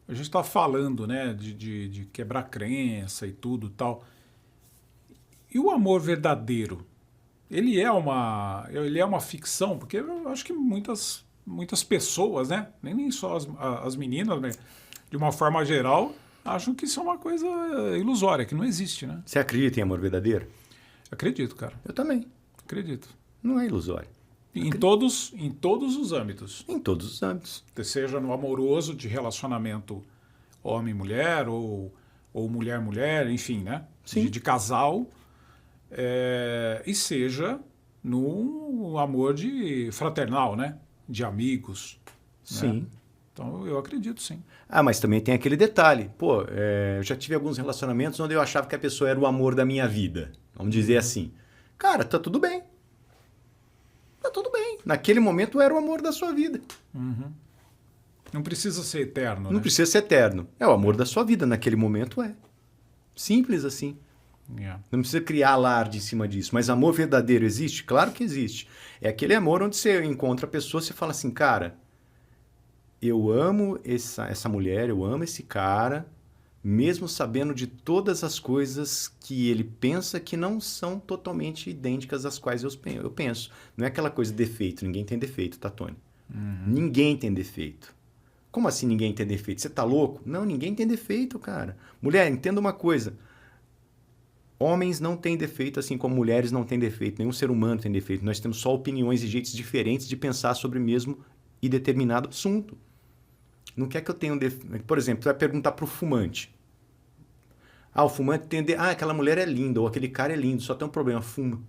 a gente está falando, né, de quebrar crença e tudo tal. E o amor verdadeiro? Ele é uma ficção? Porque eu acho que muitas pessoas, né, nem só as meninas, né, de uma forma geral, acham que isso é uma coisa ilusória, que não existe, né? Você acredita em amor verdadeiro? Acredito, cara. Eu também. Acredito. Não é ilusório. Em todos os âmbitos. Em todos os âmbitos. Seja no amoroso, de relacionamento homem-mulher ou mulher-mulher, enfim, né? Sim. De casal. E seja no amor de fraternal, né? De amigos. Sim. Né? Então, eu acredito, sim. Mas também tem aquele detalhe. Eu já tive alguns relacionamentos onde eu achava que a pessoa era o amor da minha vida. Vamos dizer assim. Cara, tá tudo bem. Tá tudo bem. Naquele momento era o amor da sua vida. Uhum. Não precisa ser eterno, Não precisa ser eterno. É o amor da sua vida. Naquele momento é. Simples assim. Yeah. Não precisa criar alarde em cima disso. Mas amor verdadeiro existe? Claro que existe. É aquele amor onde você encontra a pessoa e você fala assim, cara, eu amo essa mulher, eu amo esse cara, mesmo sabendo de todas as coisas que ele pensa que não são totalmente idênticas às quais eu penso. Não é aquela coisa de defeito. Ninguém tem defeito, tá, Tony? Uhum. Ninguém tem defeito. Como assim ninguém tem defeito? Você tá louco? Não, ninguém tem defeito, cara. Mulher, entenda uma coisa. Homens não têm defeito, assim como mulheres não têm defeito. Nenhum ser humano tem defeito. Nós temos só opiniões e jeitos diferentes de pensar sobre o mesmo e determinado assunto. Não quer que eu tenha um defeito. Por exemplo, você vai perguntar para o fumante. O fumante tem... aquela mulher é linda, ou aquele cara é lindo, só tem um problema, fuma.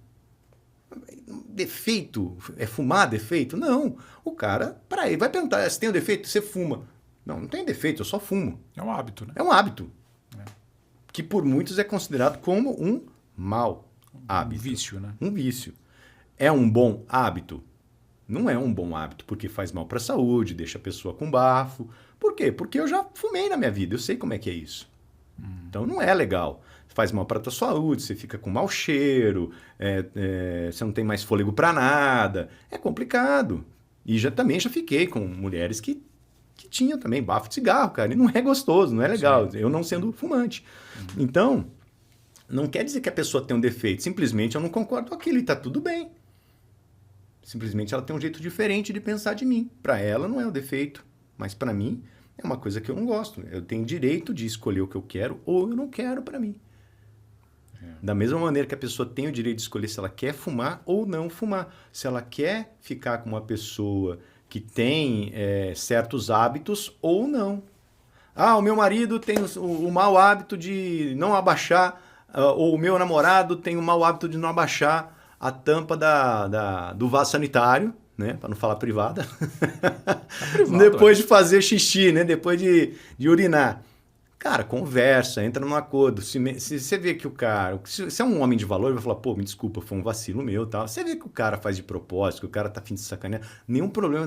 Defeito? É fumar defeito? Não. O cara, para ele, vai perguntar, se tem um defeito? Você fuma. Não tem defeito, eu só fumo. É um hábito, né? É um hábito. Que por muitos é considerado como um mau hábito. Um vício, né? Um vício. É um bom hábito? Não é um bom hábito, porque faz mal para a saúde, deixa a pessoa com bafo. Por quê? Porque eu já fumei na minha vida, eu sei como é que é isso. Então não é legal. Faz mal para a tua saúde, você fica com mau cheiro, você não tem mais fôlego para nada. É complicado. E também já fiquei com mulheres que tinham também bafo de cigarro, cara. E não é gostoso, não é legal. Sim. Eu não sendo fumante. Então, não quer dizer que a pessoa tem um defeito. Simplesmente eu não concordo com aquilo e está tudo bem. Simplesmente ela tem um jeito diferente de pensar de mim. Para ela não é o defeito, mas para mim é uma coisa que eu não gosto. Eu tenho direito de escolher o que eu quero ou eu não quero para mim. Da mesma maneira que a pessoa tem o direito de escolher se ela quer fumar ou não fumar. Se ela quer ficar com uma pessoa que tem certos hábitos ou não. O meu marido tem o mau hábito de não abaixar, ou o meu namorado tem o mau hábito de não abaixar a tampa do vaso sanitário, né? Para não falar privada. Depois de fazer xixi, né? Depois de urinar. Cara, conversa, entra num acordo. Se você vê que o cara... Se é um homem de valor, ele vai falar, pô, me desculpa, foi um vacilo meu e tal. Você vê que o cara faz de propósito, que o cara tá afim de sacanear. Nenhum problema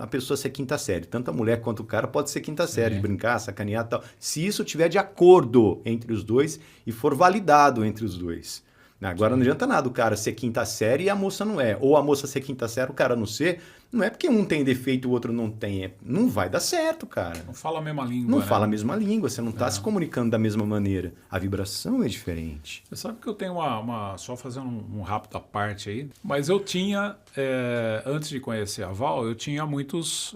a pessoa ser quinta série. Tanto a mulher quanto o cara pode ser quinta série, de brincar, sacanear e tal. Se isso tiver de acordo entre os dois e for validado entre os dois. Agora não adianta nada o cara ser quinta série e a moça não é. Ou a moça ser quinta série, o cara não ser. Não é porque um tem defeito e o outro não tem. Não vai dar certo, cara. Não fala a mesma língua. Não fala a mesma língua, você não está se comunicando da mesma maneira. A vibração é diferente. Você sabe que eu tenho só fazendo um rápido à parte aí, mas eu tinha, antes de conhecer a Val, eu tinha muitos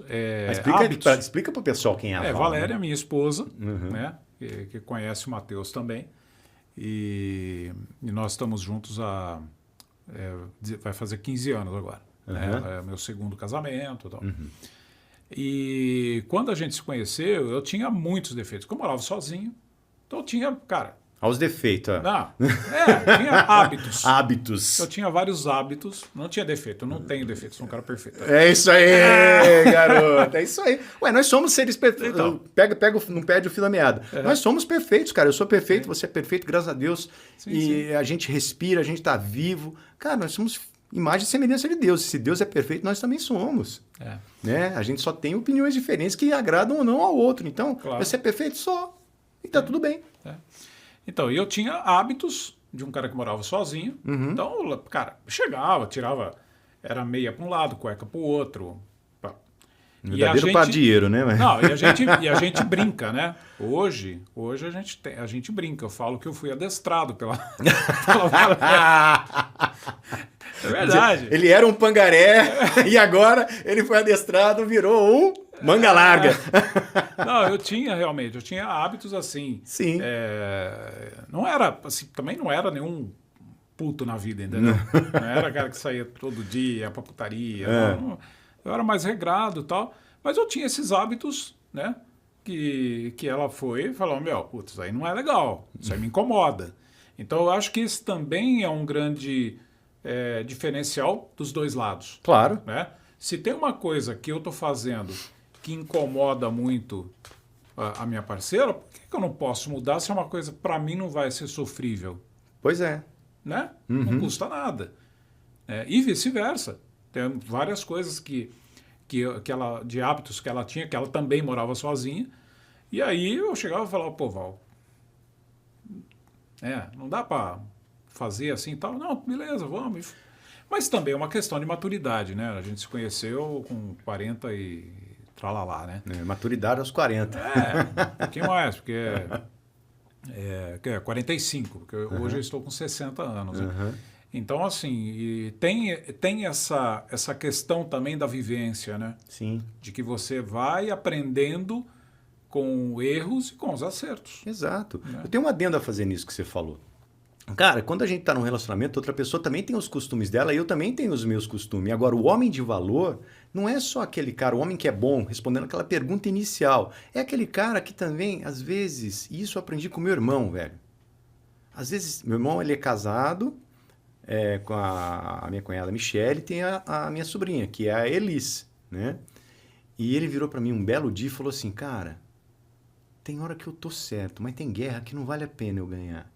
hábitos. Explica para o pessoal quem é a Val. Valéria, né? Minha esposa, né, que conhece o Matheus também. E nós estamos juntos vai fazer 15 anos agora. Né? É meu segundo casamento. Tal. E quando a gente se conheceu, eu tinha muitos defeitos. Porque eu morava sozinho, então eu tinha, cara... Aos defeitos. Tinha hábitos. Hábitos. Eu tinha vários hábitos, não tinha defeito, eu não tenho defeito, sou um cara perfeito. É isso aí, garoto, é isso aí. Ué, nós somos seres perfeitos. Então, não perde o fio da meada. Nós somos perfeitos, cara, eu sou perfeito, você é perfeito, graças a Deus. Sim. A gente respira, a gente tá vivo. Cara, nós somos imagem e semelhança de Deus. Se Deus é perfeito, nós também somos. Né? A gente só tem opiniões diferentes que agradam ou não ao outro. Então, você é perfeito só. E tá tudo bem. Então, eu tinha hábitos de um cara que morava sozinho. Então, cara, chegava, tirava, era meia para um lado, cueca para o outro. Verdadeiro padieiro, né? Não, e a gente brinca, né? Hoje a gente brinca. Eu falo que eu fui adestrado pela É verdade. Ele era um pangaré e agora ele foi adestrado, virou um manga larga. Não, eu tinha hábitos assim. Sim. Não era, assim, também não era nenhum puto na vida, entendeu? Não era cara que saía todo dia pra putaria. Eu era mais regrado e tal. Mas eu tinha esses hábitos, né? Que ela foi e falou, putz, isso aí não é legal. Isso aí me incomoda. Então eu acho que isso também é um grande diferencial dos dois lados. Claro. Né? Se tem uma coisa que eu tô fazendo que incomoda muito a minha parceira, por que eu não posso mudar se é uma coisa para mim não vai ser sofrível? Pois é. Né? Não custa nada. E vice-versa. Tem várias coisas ela, de hábitos que ela tinha, que ela também morava sozinha. E aí eu chegava e falava, pô, Val, não dá para fazer assim e tal. Não, beleza, vamos. Mas também é uma questão de maturidade, né? A gente se conheceu com 40 e tralalá, né? Maturidade aos 40. Um pouquinho mais, porque é 45, porque hoje eu estou com 60 anos. Né? Então, assim, tem essa questão também da vivência, né? Sim. De que você vai aprendendo com erros e com os acertos. Exato. Eu tenho uma adenda a fazer nisso que você falou. Cara, quando a gente tá num relacionamento, outra pessoa também tem os costumes dela e eu também tenho os meus costumes. Agora, o homem de valor não é só aquele cara, o homem que é bom, respondendo aquela pergunta inicial. É aquele cara que também, às vezes, e isso eu aprendi com meu irmão, velho. Às vezes, meu irmão, ele é casado com a minha cunhada Michelle e tem a minha sobrinha, que é a Elis, né? E ele virou pra mim um belo dia e falou assim, cara, tem hora que eu tô certo, mas tem guerra que não vale a pena eu ganhar.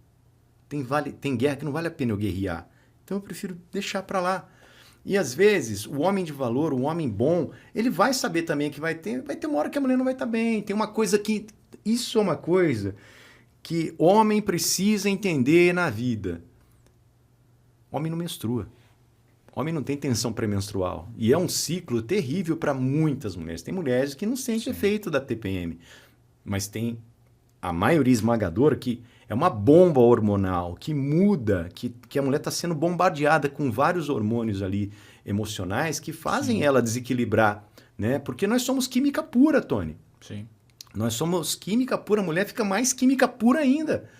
Tem guerra que não vale a pena eu guerrear. Então eu prefiro deixar pra lá. E às vezes, o homem de valor, o homem bom, ele vai saber também que vai ter uma hora que a mulher não vai estar bem. Tem uma coisa que... Isso é uma coisa que homem precisa entender na vida. Homem não menstrua. Homem não tem tensão pré-menstrual. E é um ciclo terrível para muitas mulheres. Tem mulheres que não sentem efeito da TPM. Mas tem a maioria esmagadora que é uma bomba hormonal que muda, que a mulher está sendo bombardeada com vários hormônios ali emocionais que fazem ela desequilibrar, né? Porque nós somos química pura, Tony. Sim. Nós somos química pura, a mulher fica mais química pura ainda.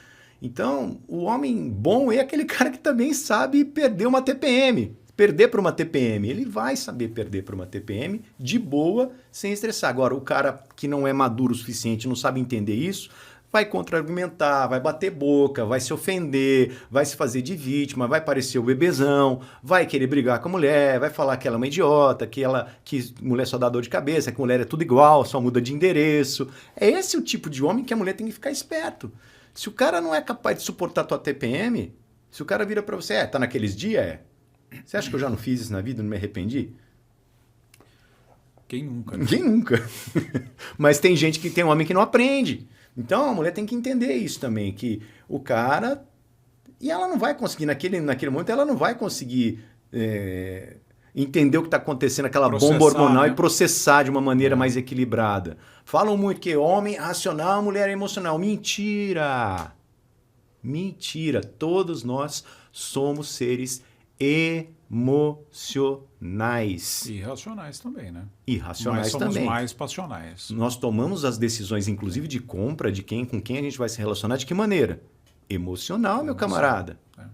Então, o homem bom é aquele cara que também sabe perder uma TPM. Perder para uma TPM. Ele vai saber perder para uma TPM de boa, sem estressar. Agora, o cara que não é maduro o suficiente, não sabe entender isso, vai contra-argumentar, vai bater boca, vai se ofender, vai se fazer de vítima, vai parecer o bebezão, vai querer brigar com a mulher, vai falar que ela é uma idiota, que mulher só dá dor de cabeça, que mulher é tudo igual, só muda de endereço. É esse o tipo de homem que a mulher tem que ficar esperto. Se o cara não é capaz de suportar a tua TPM, se o cara vira pra você, tá naqueles dias, Você acha que eu já não fiz isso na vida, não me arrependi? Quem nunca? Né? Quem nunca? Mas tem gente que tem um homem que não aprende. Então a mulher tem que entender isso também, que o cara... E ela não vai conseguir, naquele momento, ela não vai conseguir entender o que está acontecendo, aquela bomba hormonal, né? E processar de uma maneira mais equilibrada. Falam muito que homem é racional, mulher é emocional. Mentira! Mentira! Todos nós somos seres emocionais. Irracionais também, né? Irracionais também. Mas somos também. mais passionais. Nós tomamos as decisões, inclusive de compra, de com quem a gente vai se relacionar, de que maneira? Emocional, meu camarada. É.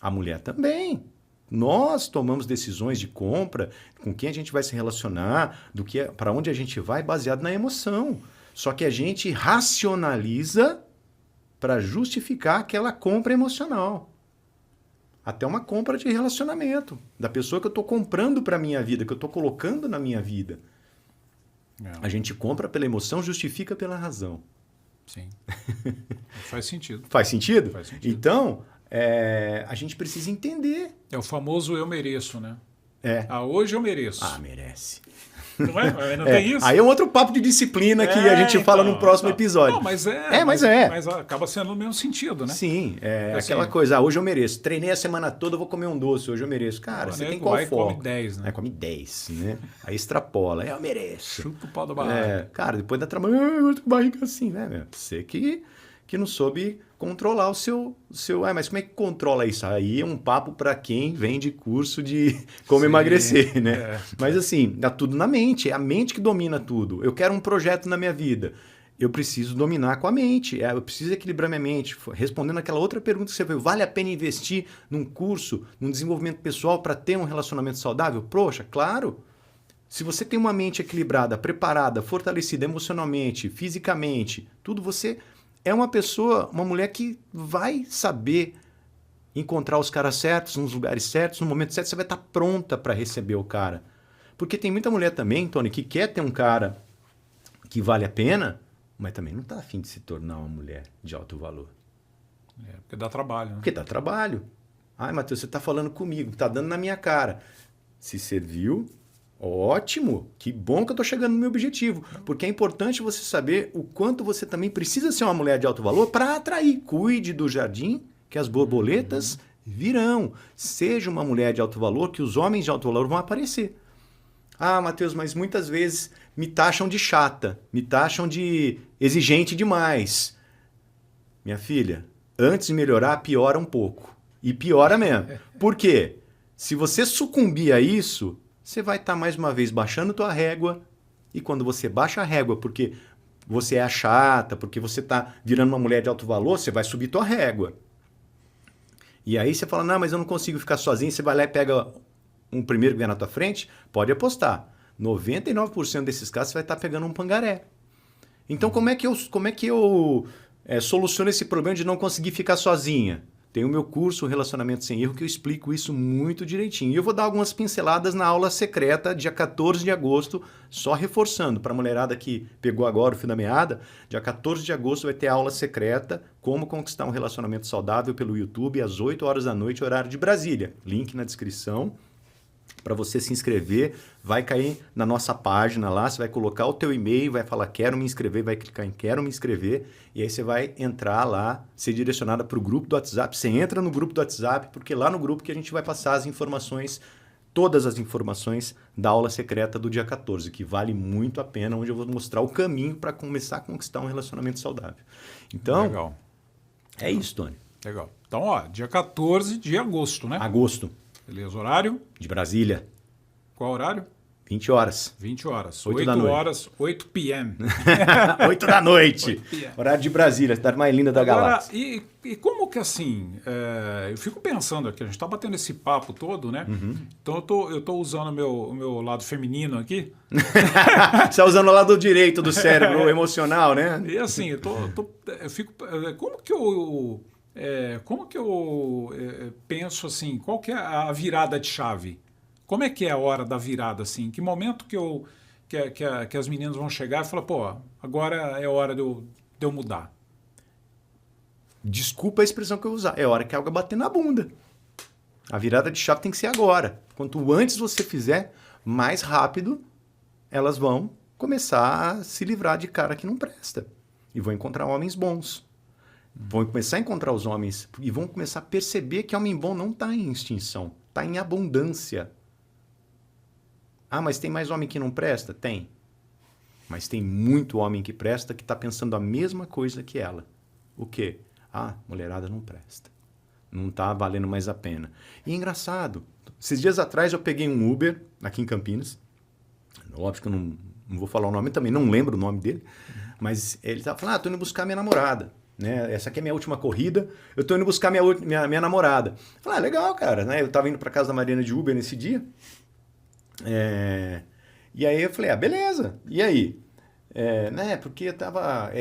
A mulher também. Nós tomamos decisões de compra, com quem a gente vai se relacionar, para onde a gente vai, baseado na emoção. Só que a gente racionaliza para justificar aquela compra emocional. Até uma compra de relacionamento, da pessoa que eu estou comprando para a minha vida, que eu estou colocando na minha vida. A gente compra pela emoção, justifica pela razão. Sim. Faz sentido. Faz sentido? Faz sentido. Então, a gente precisa entender. É o famoso eu mereço, né? É. Hoje eu mereço. Merece. Não é? Não tem isso? Aí é um outro papo de disciplina que a gente fala no próximo episódio. Não, mas Mas acaba sendo no mesmo sentido, né? Sim, assim, aquela coisa, hoje eu mereço. Treinei a semana toda, eu vou comer um doce, hoje eu mereço. Cara, você tem qual foco? Come 10, né? Come 10, né? Aí extrapola, eu mereço. Chupa o pau da barraca. Cara, depois dá trabalho, eu tô com barriga assim, né, meu? Você que não soube controlar o seu... mas como é que controla isso? Aí é um papo para quem vende curso de como emagrecer, né? Mas assim, dá tudo na mente. É a mente que domina tudo. Eu quero um projeto na minha vida. Eu preciso dominar com a mente. Eu preciso equilibrar minha mente. Respondendo aquela outra pergunta que você fez, vale a pena investir num curso, num desenvolvimento pessoal para ter um relacionamento saudável? Poxa, claro. Se você tem uma mente equilibrada, preparada, fortalecida emocionalmente, fisicamente, tudo, você... é uma pessoa, uma mulher que vai saber encontrar os caras certos, nos lugares certos, no momento certo, você vai estar pronta para receber o cara. Porque tem muita mulher também, Tony, que quer ter um cara que vale a pena, mas também não está afim de se tornar uma mulher de alto valor. Porque dá trabalho. Né? Porque dá trabalho. Ai, Matheus, você está falando comigo, está dando na minha cara. Se serviu... ótimo, que bom que eu estou chegando no meu objetivo, porque é importante você saber o quanto você também precisa ser uma mulher de alto valor para atrair. Cuide do jardim, que as borboletas virão. Seja uma mulher de alto valor, que os homens de alto valor vão aparecer. Ah, Matheus, mas muitas vezes me taxam de chata, me taxam de exigente demais. Minha filha, antes de melhorar, piora um pouco. E piora mesmo. Por quê? Se você sucumbir a isso... você vai estar mais uma vez baixando tua régua, e quando você baixa a régua porque você é a chata, porque você está virando uma mulher de alto valor, você vai subir tua régua. E aí você fala, não, mas eu não consigo ficar sozinho. Você vai lá e pega um primeiro que vem na tua frente, pode apostar. 99% desses casos você vai estar pegando um pangaré. Então como é que eu soluciono esse problema de não conseguir ficar sozinha? Tem o meu curso Relacionamento Sem Erro que eu explico isso muito direitinho. E eu vou dar algumas pinceladas na aula secreta, dia 14 de agosto, só reforçando para a mulherada que pegou agora o fio da meada, dia 14 de agosto vai ter aula secreta, como conquistar um relacionamento saudável pelo YouTube, às 8 horas da noite, horário de Brasília. Link na descrição. Para você se inscrever, vai cair na nossa página lá, você vai colocar o teu e-mail, vai falar quero me inscrever, vai clicar em quero me inscrever, e aí você vai entrar lá, ser direcionada para o grupo do WhatsApp. Você entra no grupo do WhatsApp, porque lá no grupo que a gente vai passar as informações, todas as informações da aula secreta do dia 14, que vale muito a pena, onde eu vou mostrar o caminho para começar a conquistar um relacionamento saudável. Então, Legal. É isso, Tony. Legal. Então, ó, dia 14 de agosto, né? Agosto. Beleza, horário? De Brasília. Qual horário? 20 horas. 20 horas. 8 8 da noite. horas, 8 p.m. 8 da noite. 8 p.m. Horário de Brasília, a cidade mais linda da Agora, galáxia. e como que assim, eu fico pensando aqui, a gente está batendo esse papo todo, né? Então eu tô usando o meu lado feminino aqui. Você está usando o lado direito do cérebro emocional, né? E assim, eu fico. Como que eu penso assim, qual que é a virada de chave? Como é que é a hora da virada, assim? Em que momento que as meninas vão chegar e falar, pô, agora é hora de eu mudar? Desculpa a expressão que eu vou usar. É hora que a água bater na bunda. A virada de chave tem que ser agora. Quanto antes você fizer, mais rápido elas vão começar a se livrar de cara que não presta. E vão encontrar homens bons. Vão começar a encontrar os homens e vão começar a perceber que homem bom não está em extinção, está em abundância. Ah, mas tem mais homem que não presta? Tem. Mas tem muito homem que presta que está pensando a mesma coisa que ela. O quê? Ah, mulherada não presta. Não está valendo mais a pena. E é engraçado. Esses dias atrás eu peguei um Uber aqui em Campinas. Óbvio que eu não vou falar o nome também, não lembro o nome dele. Mas ele estava falando, estou indo buscar minha namorada. Né? Essa aqui é minha última corrida, eu estou indo buscar minha namorada. Eu falei, legal, cara. Né? Eu estava indo para casa da Mariana de Uber nesse dia. E aí eu falei, beleza. E aí? Né? Porque eu tava...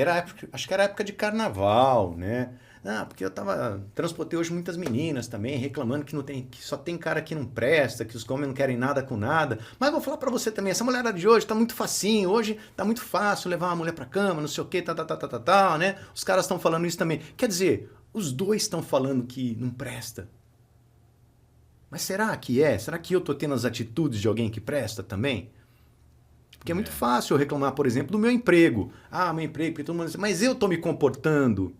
acho que era época de carnaval, né? Porque eu transportei hoje muitas meninas também, reclamando que só tem cara que não presta, que os homens não querem nada com nada. Mas vou falar pra você também, essa mulherada de hoje tá muito facinho, hoje tá muito fácil levar uma mulher pra cama, não sei o quê, né? Os caras estão falando isso também. Quer dizer, os dois estão falando que não presta. Mas será que é? Será que eu tô tendo as atitudes de alguém que presta também? Porque é muito fácil eu reclamar, por exemplo, do meu emprego. Meu emprego, porque todo mundo diz, mas eu tô me comportando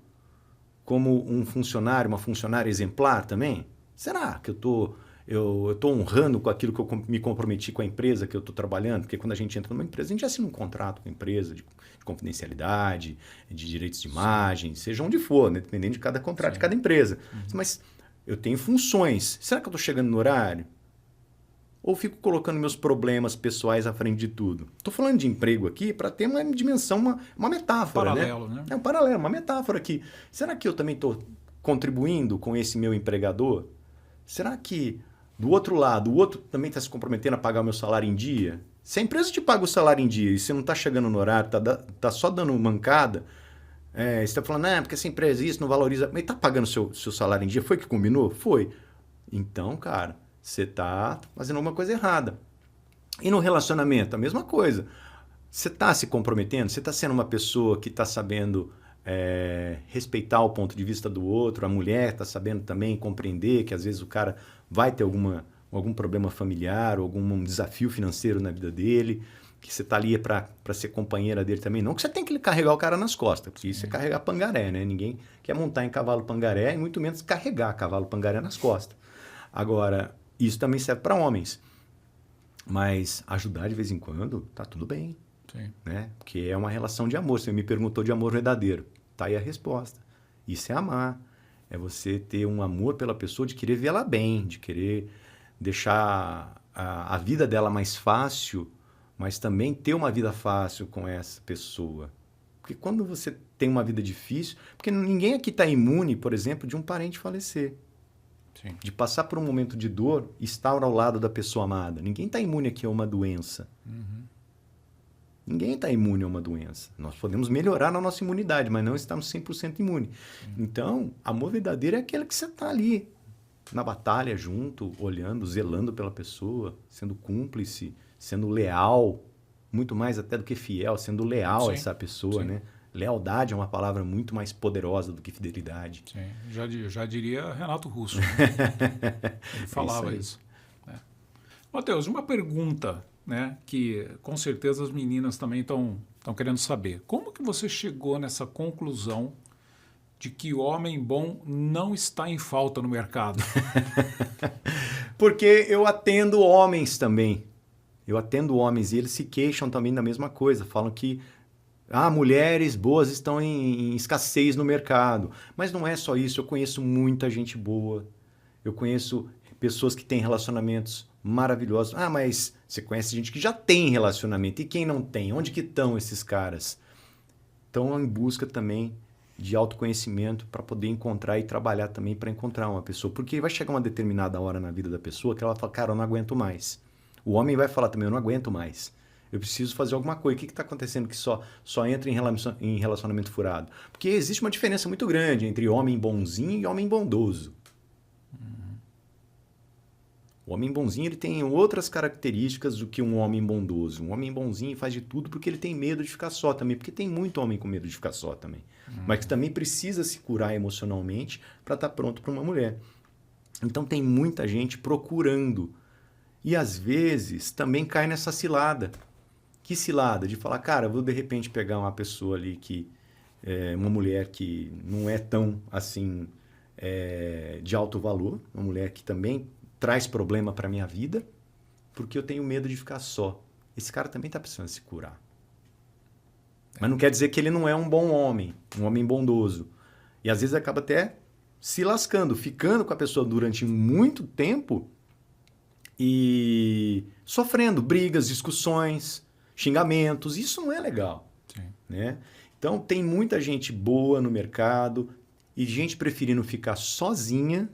como um funcionário, uma funcionária exemplar também? Será que eu tô honrando com aquilo que eu me comprometi com a empresa que eu estou trabalhando? Porque quando a gente entra numa empresa, a gente assina um contrato com a empresa de confidencialidade, de direitos de imagem, seja onde for, né? Dependendo de cada contrato, de cada empresa. Mas eu tenho funções. Será que eu estou chegando no horário? Ou fico colocando meus problemas pessoais à frente de tudo? Estou falando de emprego aqui para ter uma dimensão, uma metáfora. Paralelo, né? É um paralelo, uma metáfora aqui. Será que eu também estou contribuindo com esse meu empregador? Será que do outro lado, o outro também está se comprometendo a pagar o meu salário em dia? Se a empresa te paga o salário em dia e você não está chegando no horário, tá só dando mancada, você está falando, porque essa empresa isso não valoriza. Mas está pagando o seu salário em dia? Foi que combinou? Foi. Então, cara, você está fazendo alguma coisa errada. E no relacionamento, a mesma coisa. Você está se comprometendo? Você está sendo uma pessoa que está sabendo respeitar o ponto de vista do outro? A mulher está sabendo também compreender que às vezes o cara vai ter algum problema familiar, algum desafio financeiro na vida dele, que você está ali para ser companheira dele também. Não que você tem que carregar o cara nas costas, porque isso é carregar pangaré, né? Ninguém quer montar em cavalo pangaré e muito menos carregar cavalo pangaré nas costas. Agora, isso também serve para homens. Mas ajudar de vez em quando, tá tudo bem. Sim. Né? Porque é uma relação de amor. Você me perguntou de amor verdadeiro. Tá aí a resposta. Isso é amar. É você ter um amor pela pessoa, de querer vê-la bem, de querer deixar a vida dela mais fácil, mas também ter uma vida fácil com essa pessoa. Porque quando você tem uma vida difícil... Porque ninguém aqui está imune, por exemplo, de um parente falecer. Sim. De passar por um momento de dor e estar ao lado da pessoa amada. Ninguém está imune aqui a uma doença. Ninguém está imune a uma doença. Nós podemos melhorar na nossa imunidade, mas não estamos 100% imune. Então, amor verdadeiro é aquele que você está ali, na batalha, junto, olhando, zelando pela pessoa, sendo cúmplice, sendo leal, muito mais até do que fiel, sendo leal a essa pessoa, né? Lealdade é uma palavra muito mais poderosa do que fidelidade. Sim, já diria Renato Russo. Ele falava isso. Matheus, uma pergunta, né, que com certeza as meninas também estão querendo saber. Como que você chegou nessa conclusão de que o homem bom não está em falta no mercado? Porque eu atendo homens também. Eu atendo homens e eles se queixam também da mesma coisa. Falam que mulheres boas estão em escassez no mercado. Mas não é só isso. Eu conheço muita gente boa. Eu conheço pessoas que têm relacionamentos maravilhosos. Mas você conhece gente que já tem relacionamento. E quem não tem? Onde que estão esses caras? Estão em busca também de autoconhecimento para poder encontrar e trabalhar também para encontrar uma pessoa. Porque vai chegar uma determinada hora na vida da pessoa que ela fala, cara, eu não aguento mais. O homem vai falar também, eu não aguento mais. Eu preciso fazer alguma coisa. O que está acontecendo que só entra em relacionamento furado? Porque existe uma diferença muito grande entre homem bonzinho e homem bondoso. O homem bonzinho ele tem outras características do que um homem bondoso. Um homem bonzinho faz de tudo porque ele tem medo de ficar só também. Porque tem muito homem com medo de ficar só também. Mas que também precisa se curar emocionalmente para estar pronto para uma mulher. Então tem muita gente procurando. E às vezes também cai nessa cilada. Que cilada? De falar, cara, eu vou de repente pegar uma pessoa ali que... uma mulher que não é tão assim de alto valor. Uma mulher que também traz problema para minha vida, porque eu tenho medo de ficar só. Esse cara também está precisando se curar. Mas não quer dizer que ele não é um bom homem, um homem bondoso. E às vezes acaba até se lascando, ficando com a pessoa durante muito tempo e sofrendo brigas, discussões, xingamentos. Isso não é legal. Sim. Né? Então tem muita gente boa no mercado e gente preferindo ficar sozinha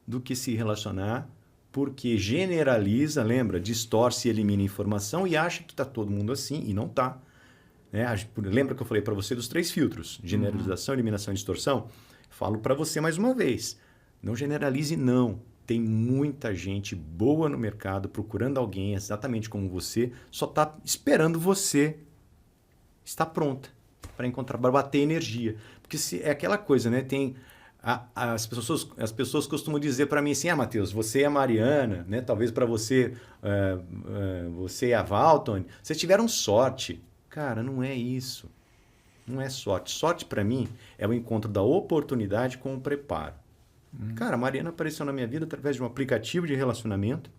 do que se relacionar, porque generaliza, lembra? Distorce e elimina informação e acha que está todo mundo assim, e não está. Né? Lembra que eu falei para você dos 3 filtros? Generalização, eliminação e distorção? Falo para você mais uma vez. Não generalize, não. Tem muita gente boa no mercado procurando alguém exatamente como você, só está esperando você estar pronta para encontrar, para bater energia. Porque é aquela coisa, né? Tem... As pessoas costumam dizer para mim assim, Matheus, você e a Mariana, né? Talvez para você, você e a Valton, vocês tiveram sorte. Cara, não é isso. Não é sorte. Sorte para mim é o encontro da oportunidade com o preparo. Cara, a Mariana apareceu na minha vida através de um aplicativo de relacionamento.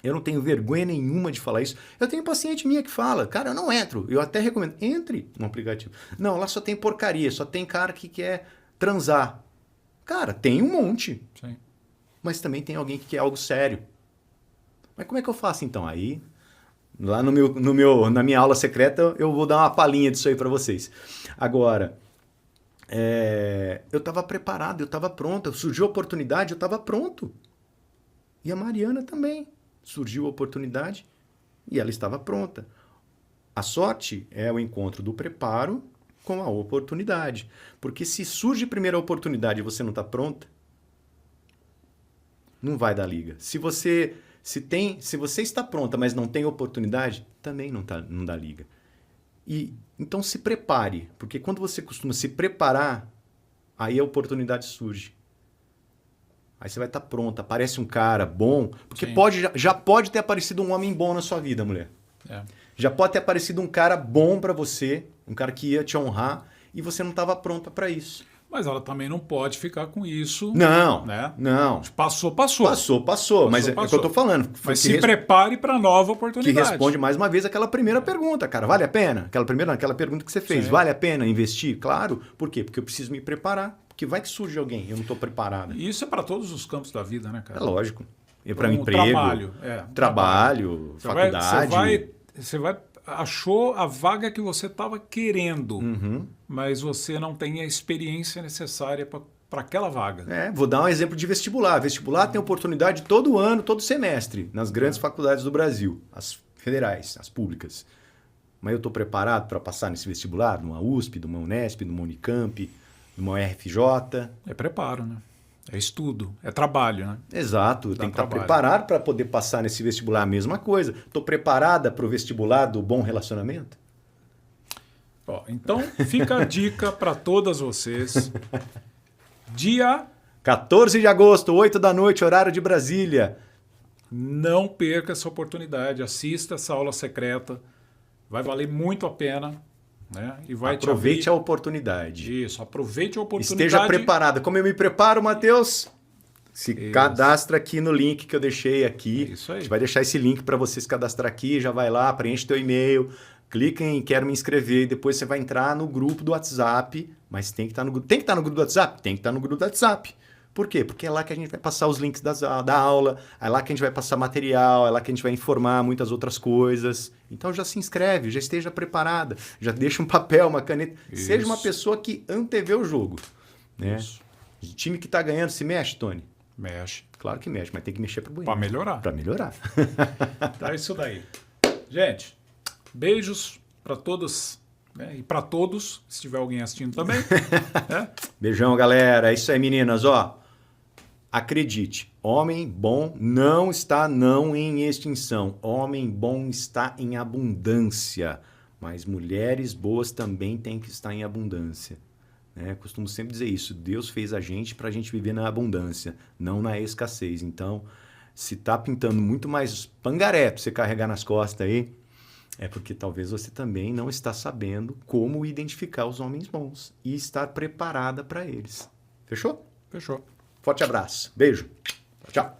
Eu não tenho vergonha nenhuma de falar isso. Eu tenho paciente minha que fala, cara, eu não entro. Eu até recomendo, entre no aplicativo. Não, lá só tem porcaria, só tem cara que quer transar. Cara, tem um monte. Sim. Mas também tem alguém que quer algo sério. Mas como é que eu faço então? Aí, lá na minha aula secreta, eu vou dar uma palhinha disso aí para vocês. Agora, eu estava preparado, eu estava pronto. Surgiu a oportunidade, eu estava pronto. E a Mariana também. Surgiu a oportunidade e ela estava pronta. A sorte é o encontro do preparo com a oportunidade. Porque se surge primeiro a oportunidade e você não está pronta, não vai dar liga. Se você está pronta, mas não tem oportunidade, também não dá liga. Então se prepare, porque quando você costuma se preparar, aí a oportunidade surge. Aí você vai estar pronta, aparece um cara bom, porque já pode ter aparecido um homem bom na sua vida, mulher. Já pode ter aparecido um cara bom para você, um cara que ia te honrar, e você não estava pronta para isso. Mas ela também não pode ficar com isso. Não, né? Não. Passou. Mas é o que eu tô falando. Mas se prepare para nova oportunidade. Que responde mais uma vez aquela primeira pergunta, cara. Vale a pena? Aquela pergunta que você fez. Sim. Vale a pena investir? Claro. Por quê? Porque eu preciso me preparar. Porque vai que surge alguém, eu não estou preparada. E isso é para todos os campos da vida, né, cara? É lógico. E para emprego, trabalho, faculdade. Você achou a vaga que você estava querendo, mas você não tem a experiência necessária para para aquela vaga. Vou dar um exemplo de vestibular. Vestibular tem oportunidade todo ano, todo semestre, nas grandes faculdades do Brasil, as federais, as públicas. Mas eu estou preparado para passar nesse vestibular, numa USP, numa Unesp, numa Unicamp, numa UFRJ? É preparo, né? É estudo, é trabalho, né? Exato, tem que estar preparado para poder passar nesse vestibular. A mesma coisa. Estou preparada para o vestibular do bom relacionamento? Então, fica a dica para todas vocês. Dia 14 de agosto, 8 da noite, horário de Brasília. Não perca essa oportunidade. Assista essa aula secreta. Vai valer muito a pena. Né? E vai aproveite a oportunidade. Isso, aproveite a oportunidade. Esteja preparada. Como eu me preparo, Matheus? Se cadastra aqui no link que eu deixei aqui. Isso aí. A gente vai deixar esse link para você se cadastrar aqui. Já vai lá, preenche teu e-mail, clica em quero me inscrever e depois você vai entrar no grupo do WhatsApp. Mas tem que estar no grupo. Tem que estar no grupo do WhatsApp? Tem que estar no grupo do WhatsApp. Por quê? Porque é lá que a gente vai passar os links da aula, é lá que a gente vai passar material, é lá que a gente vai informar muitas outras coisas. Então já se inscreve, já esteja preparada, já deixa um papel, uma caneta. Isso. Seja uma pessoa que antevê o jogo. Né? O time que está ganhando se mexe, Tony? Mexe. Claro que mexe, mas tem que mexer para o banheiro. Para melhorar. Para melhorar. Tá isso daí. Gente, beijos para todos. Né? E para todos, se tiver alguém assistindo também. Né? Beijão, galera. É isso aí, meninas. Acredite, homem bom não está em extinção. Homem bom está em abundância. Mas mulheres boas também têm que estar em abundância. Né? Costumo sempre dizer isso. Deus fez a gente para a gente viver na abundância, não na escassez. Então, se está pintando muito mais pangaré para você carregar nas costas aí, é porque talvez você também não está sabendo como identificar os homens bons e estar preparada para eles. Fechou? Fechou. Forte abraço. Beijo. Tchau.